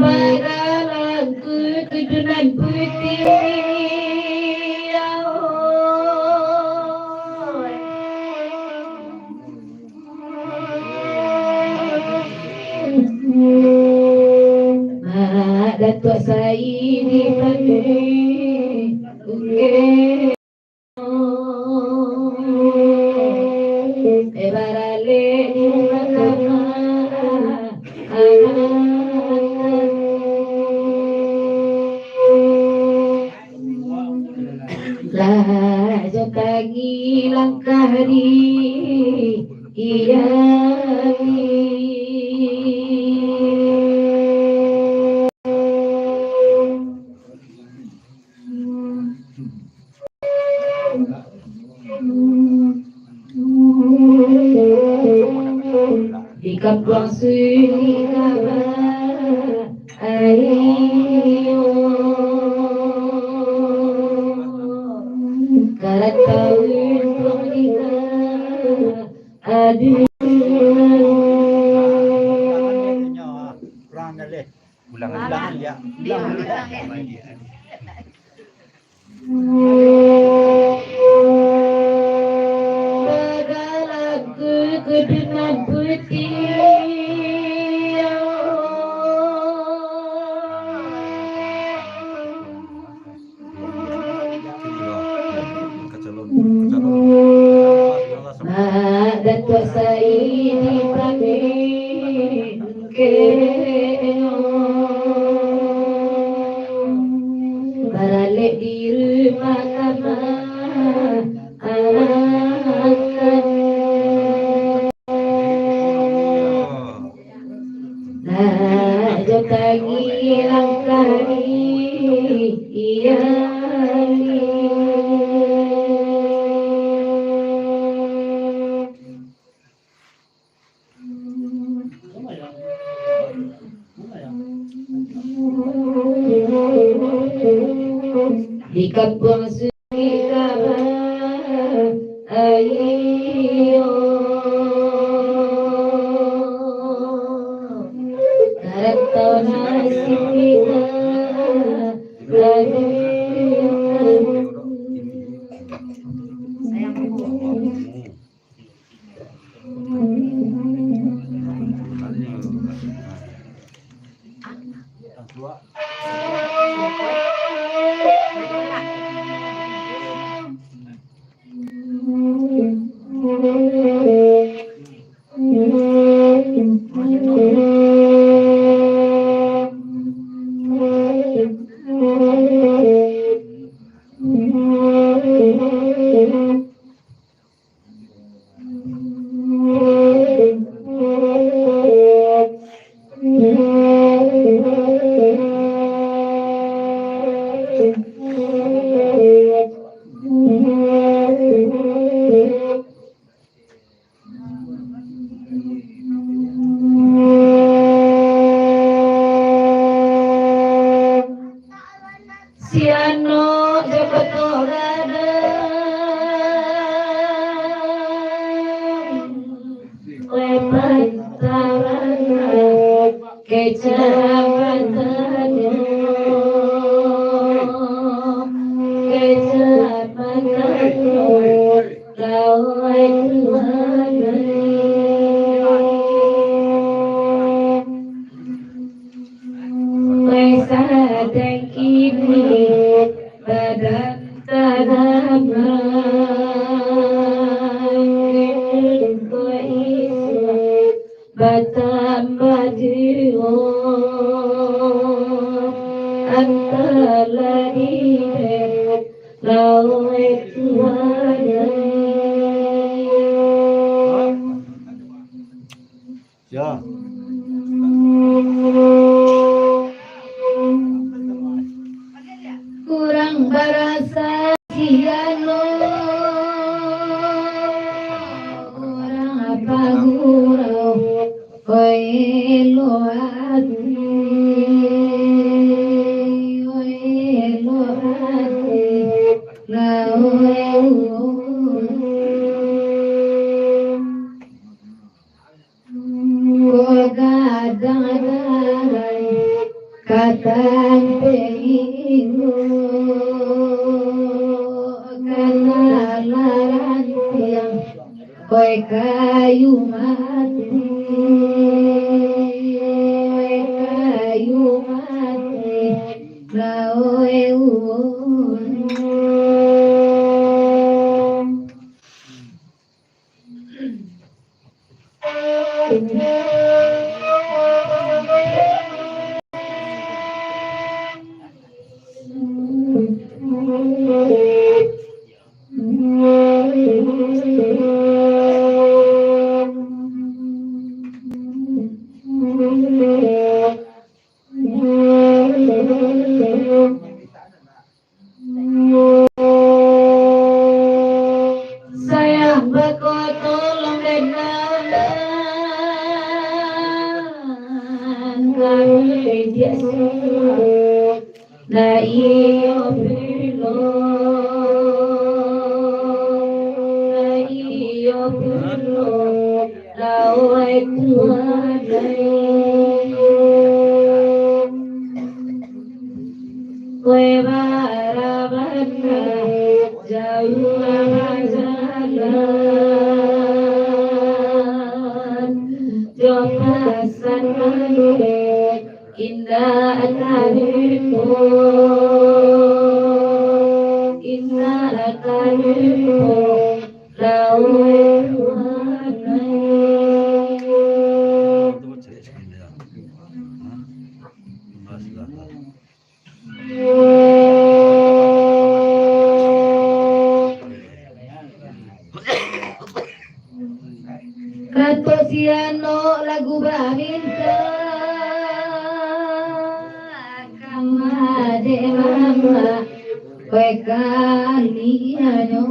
Baralanku tujuan putih Datuk Saidi Fatri Ebarale Lah jota tangi langkah di iya di kampung sini ayo karat kawin pernikahan aduh Ulang ya. Bagalaku kedengar putih Datuk Saidi Pramin Baralik di rumah kamar Najak tangi langkah iya di kampung Singkaba ayo karantau nasib kita Siano Joko Rada Lepantaran Kecamatan Lawai Mesa dan kini pada tanaman Batam baju antara di lawai tuanya Ya. kurang berasa siano kurang apa gurau oi lo hati Katang pengingu Kanalan tiang Koi kayu mati Laoe uon La iyo pilo la oi kuadai koe barabana jauh jalan jokasan indah tarimu lawe Ratosiano lagu Baminta Kamade mama Wekalianyo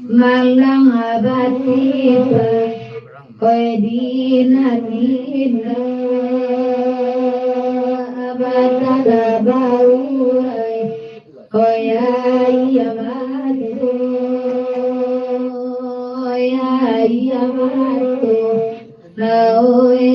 Malang abatiba Koe dinanina Abatala bauai Koe ayamatu Laoe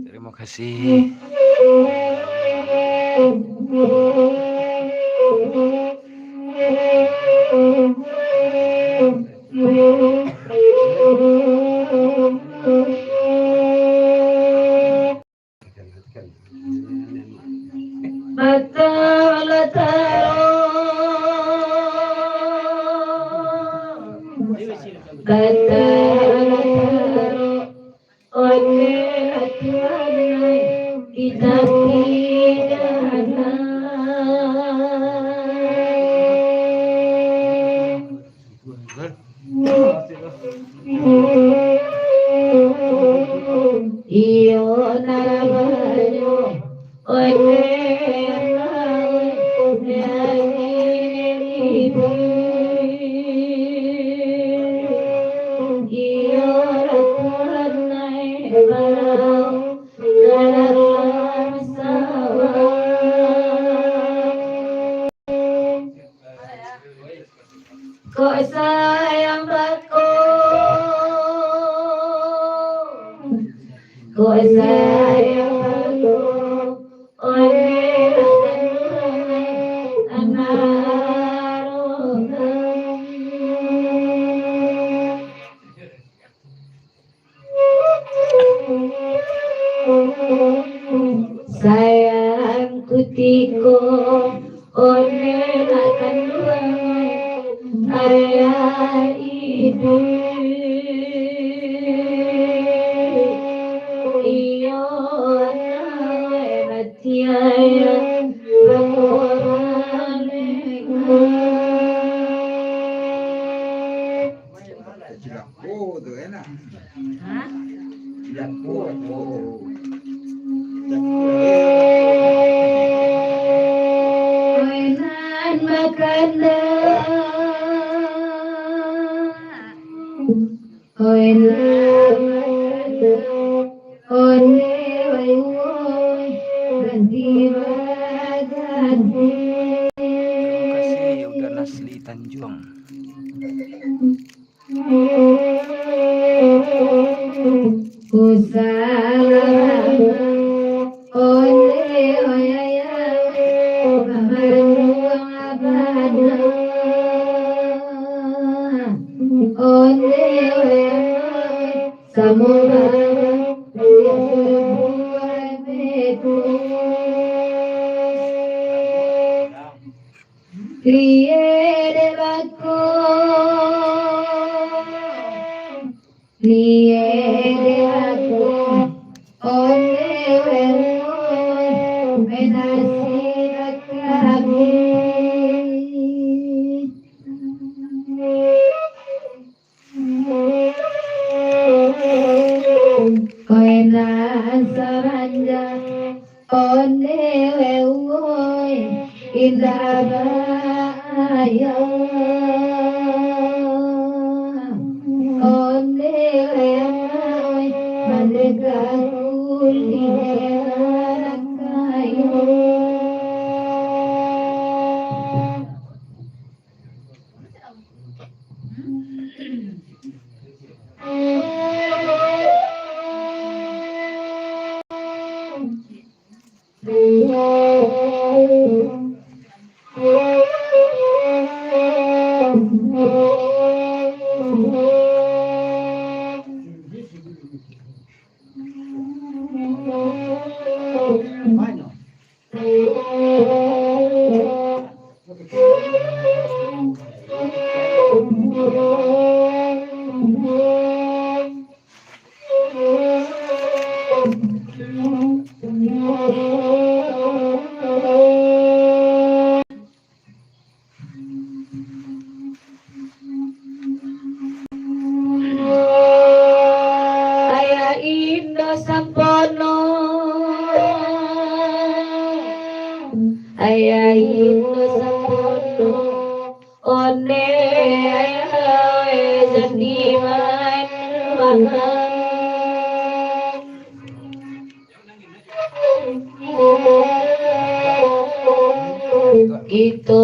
Terima kasih. Kok sayang aku, kok sayang aku, sayang kutiko, one akan Ayah ibu iyo natiaya berkorane tuh enak. Hah? mainan makanan Terima kasih Yoga Nasli Tanjung. Liye dewaku Liye dewaku Ole wewe Menasirat kami Koena saranja Ole wewe Indah bahaya Ole wewe Mandega kuli Nakayo Ayah Indo Sampono Ayah Indo Sampono One ayah Jadiman Itu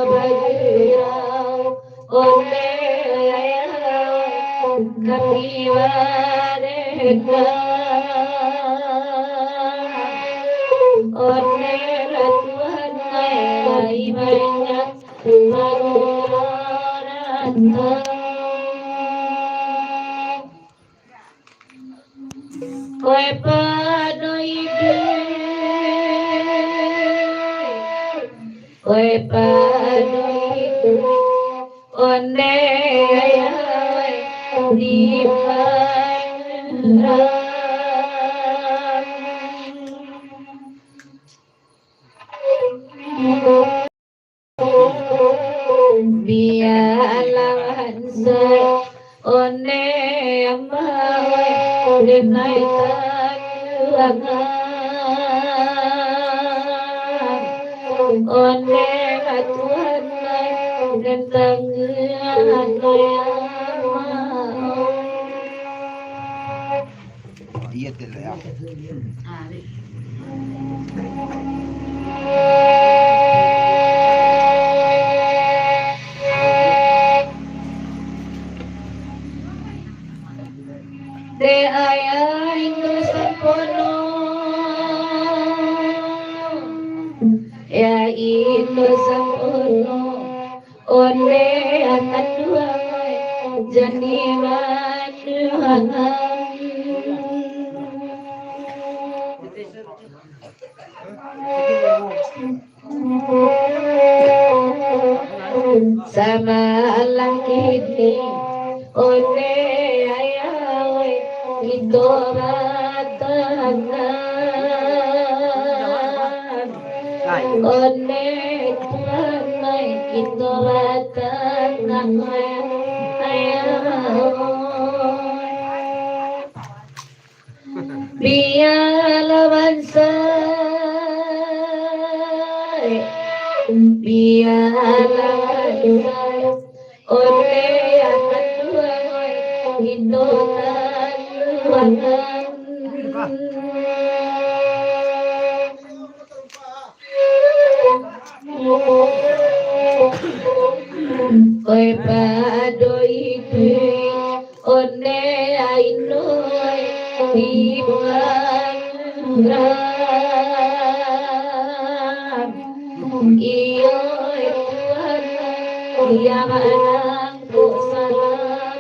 bagirau One ayah Kapiwareka One Tuhan ay banyak Magurata Koe panoide Koe panoide One ayah di panah biarlah saya one amai denai tangan one Tuhan dan tangan Iya tidak ya. De ayah Indo Sampono Ya Indo Sampono One akan dua Jadi mana Sama laki ini One ayah Itu ratakan One Tuhan Itu ratakan Biarlah bangsa Biarlah bangsa One akan Tuhan Itu Koe padoi one ainoi ibang iyo Tuhan yang anakku salam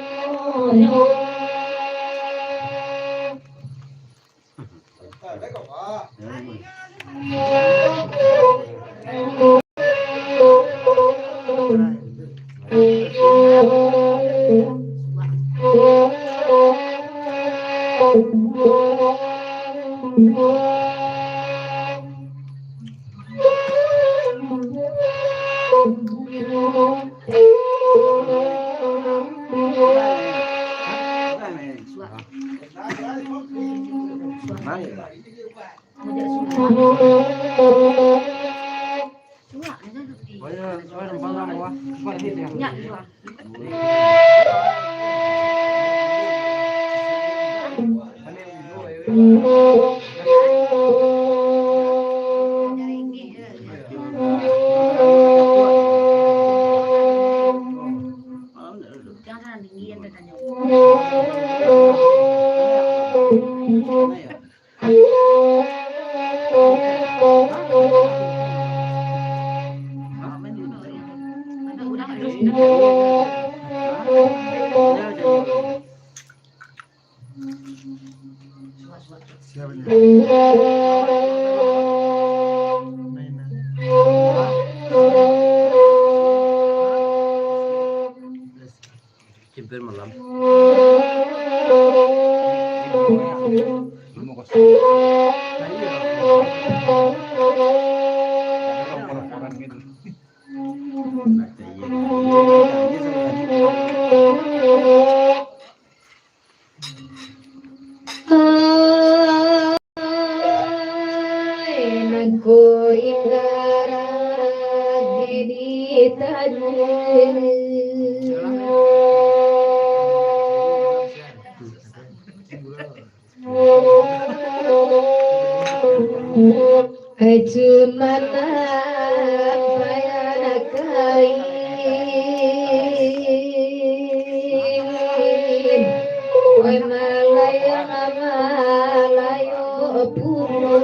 Jangan dingin katanya. Kimper malam. Nagko indara gedi Cumana bayana kain Oi malaya malayo puro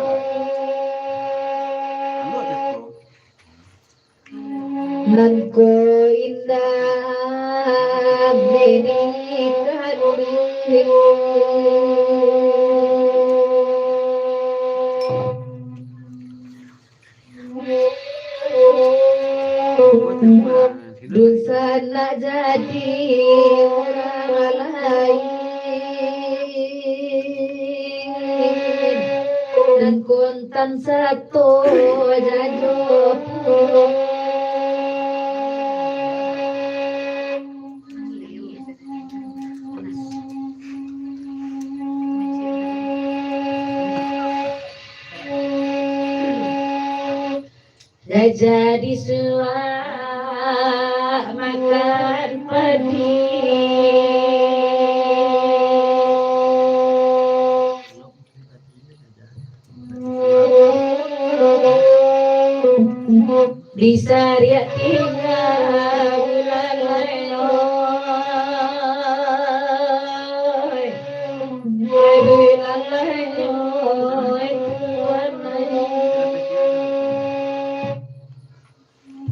Nan ko indah beni dosa nak jadi orang lain dan kontan satu jajo jadi suak makan padi bisa dia tinggal bulan layoy bulan layoy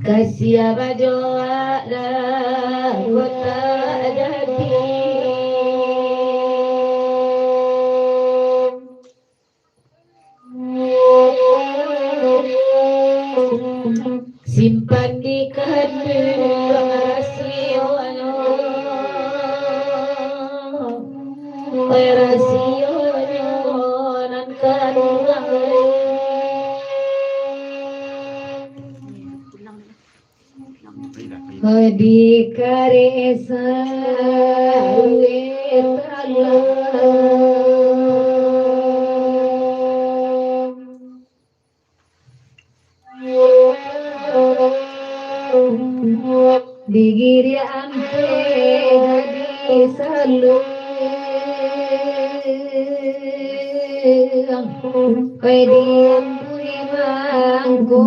kasih baju ada kota jadi simpan di kandung rasionya nan kandung di karesa digiri ampe jadi selalu diam puri mangko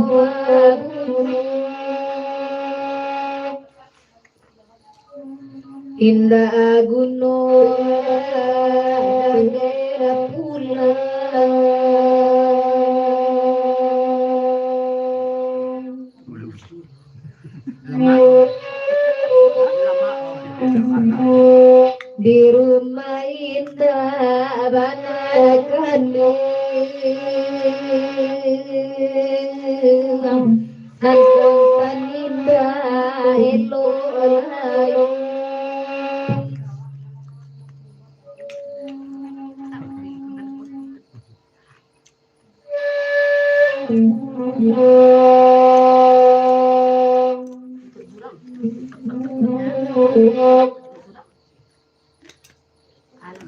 indah gunung daerah pulang di rumah indah banakan hantan indah elo layo Alam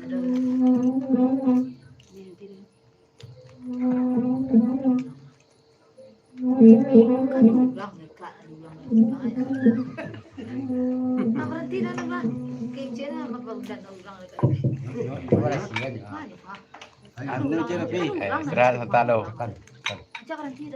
ada. Ini ulang mereka, ulang. Nah, berhenti dah lah. Kecil lah, bapak udah ulang mereka. Anu je lebih. Berat santalo. Jangan berhenti.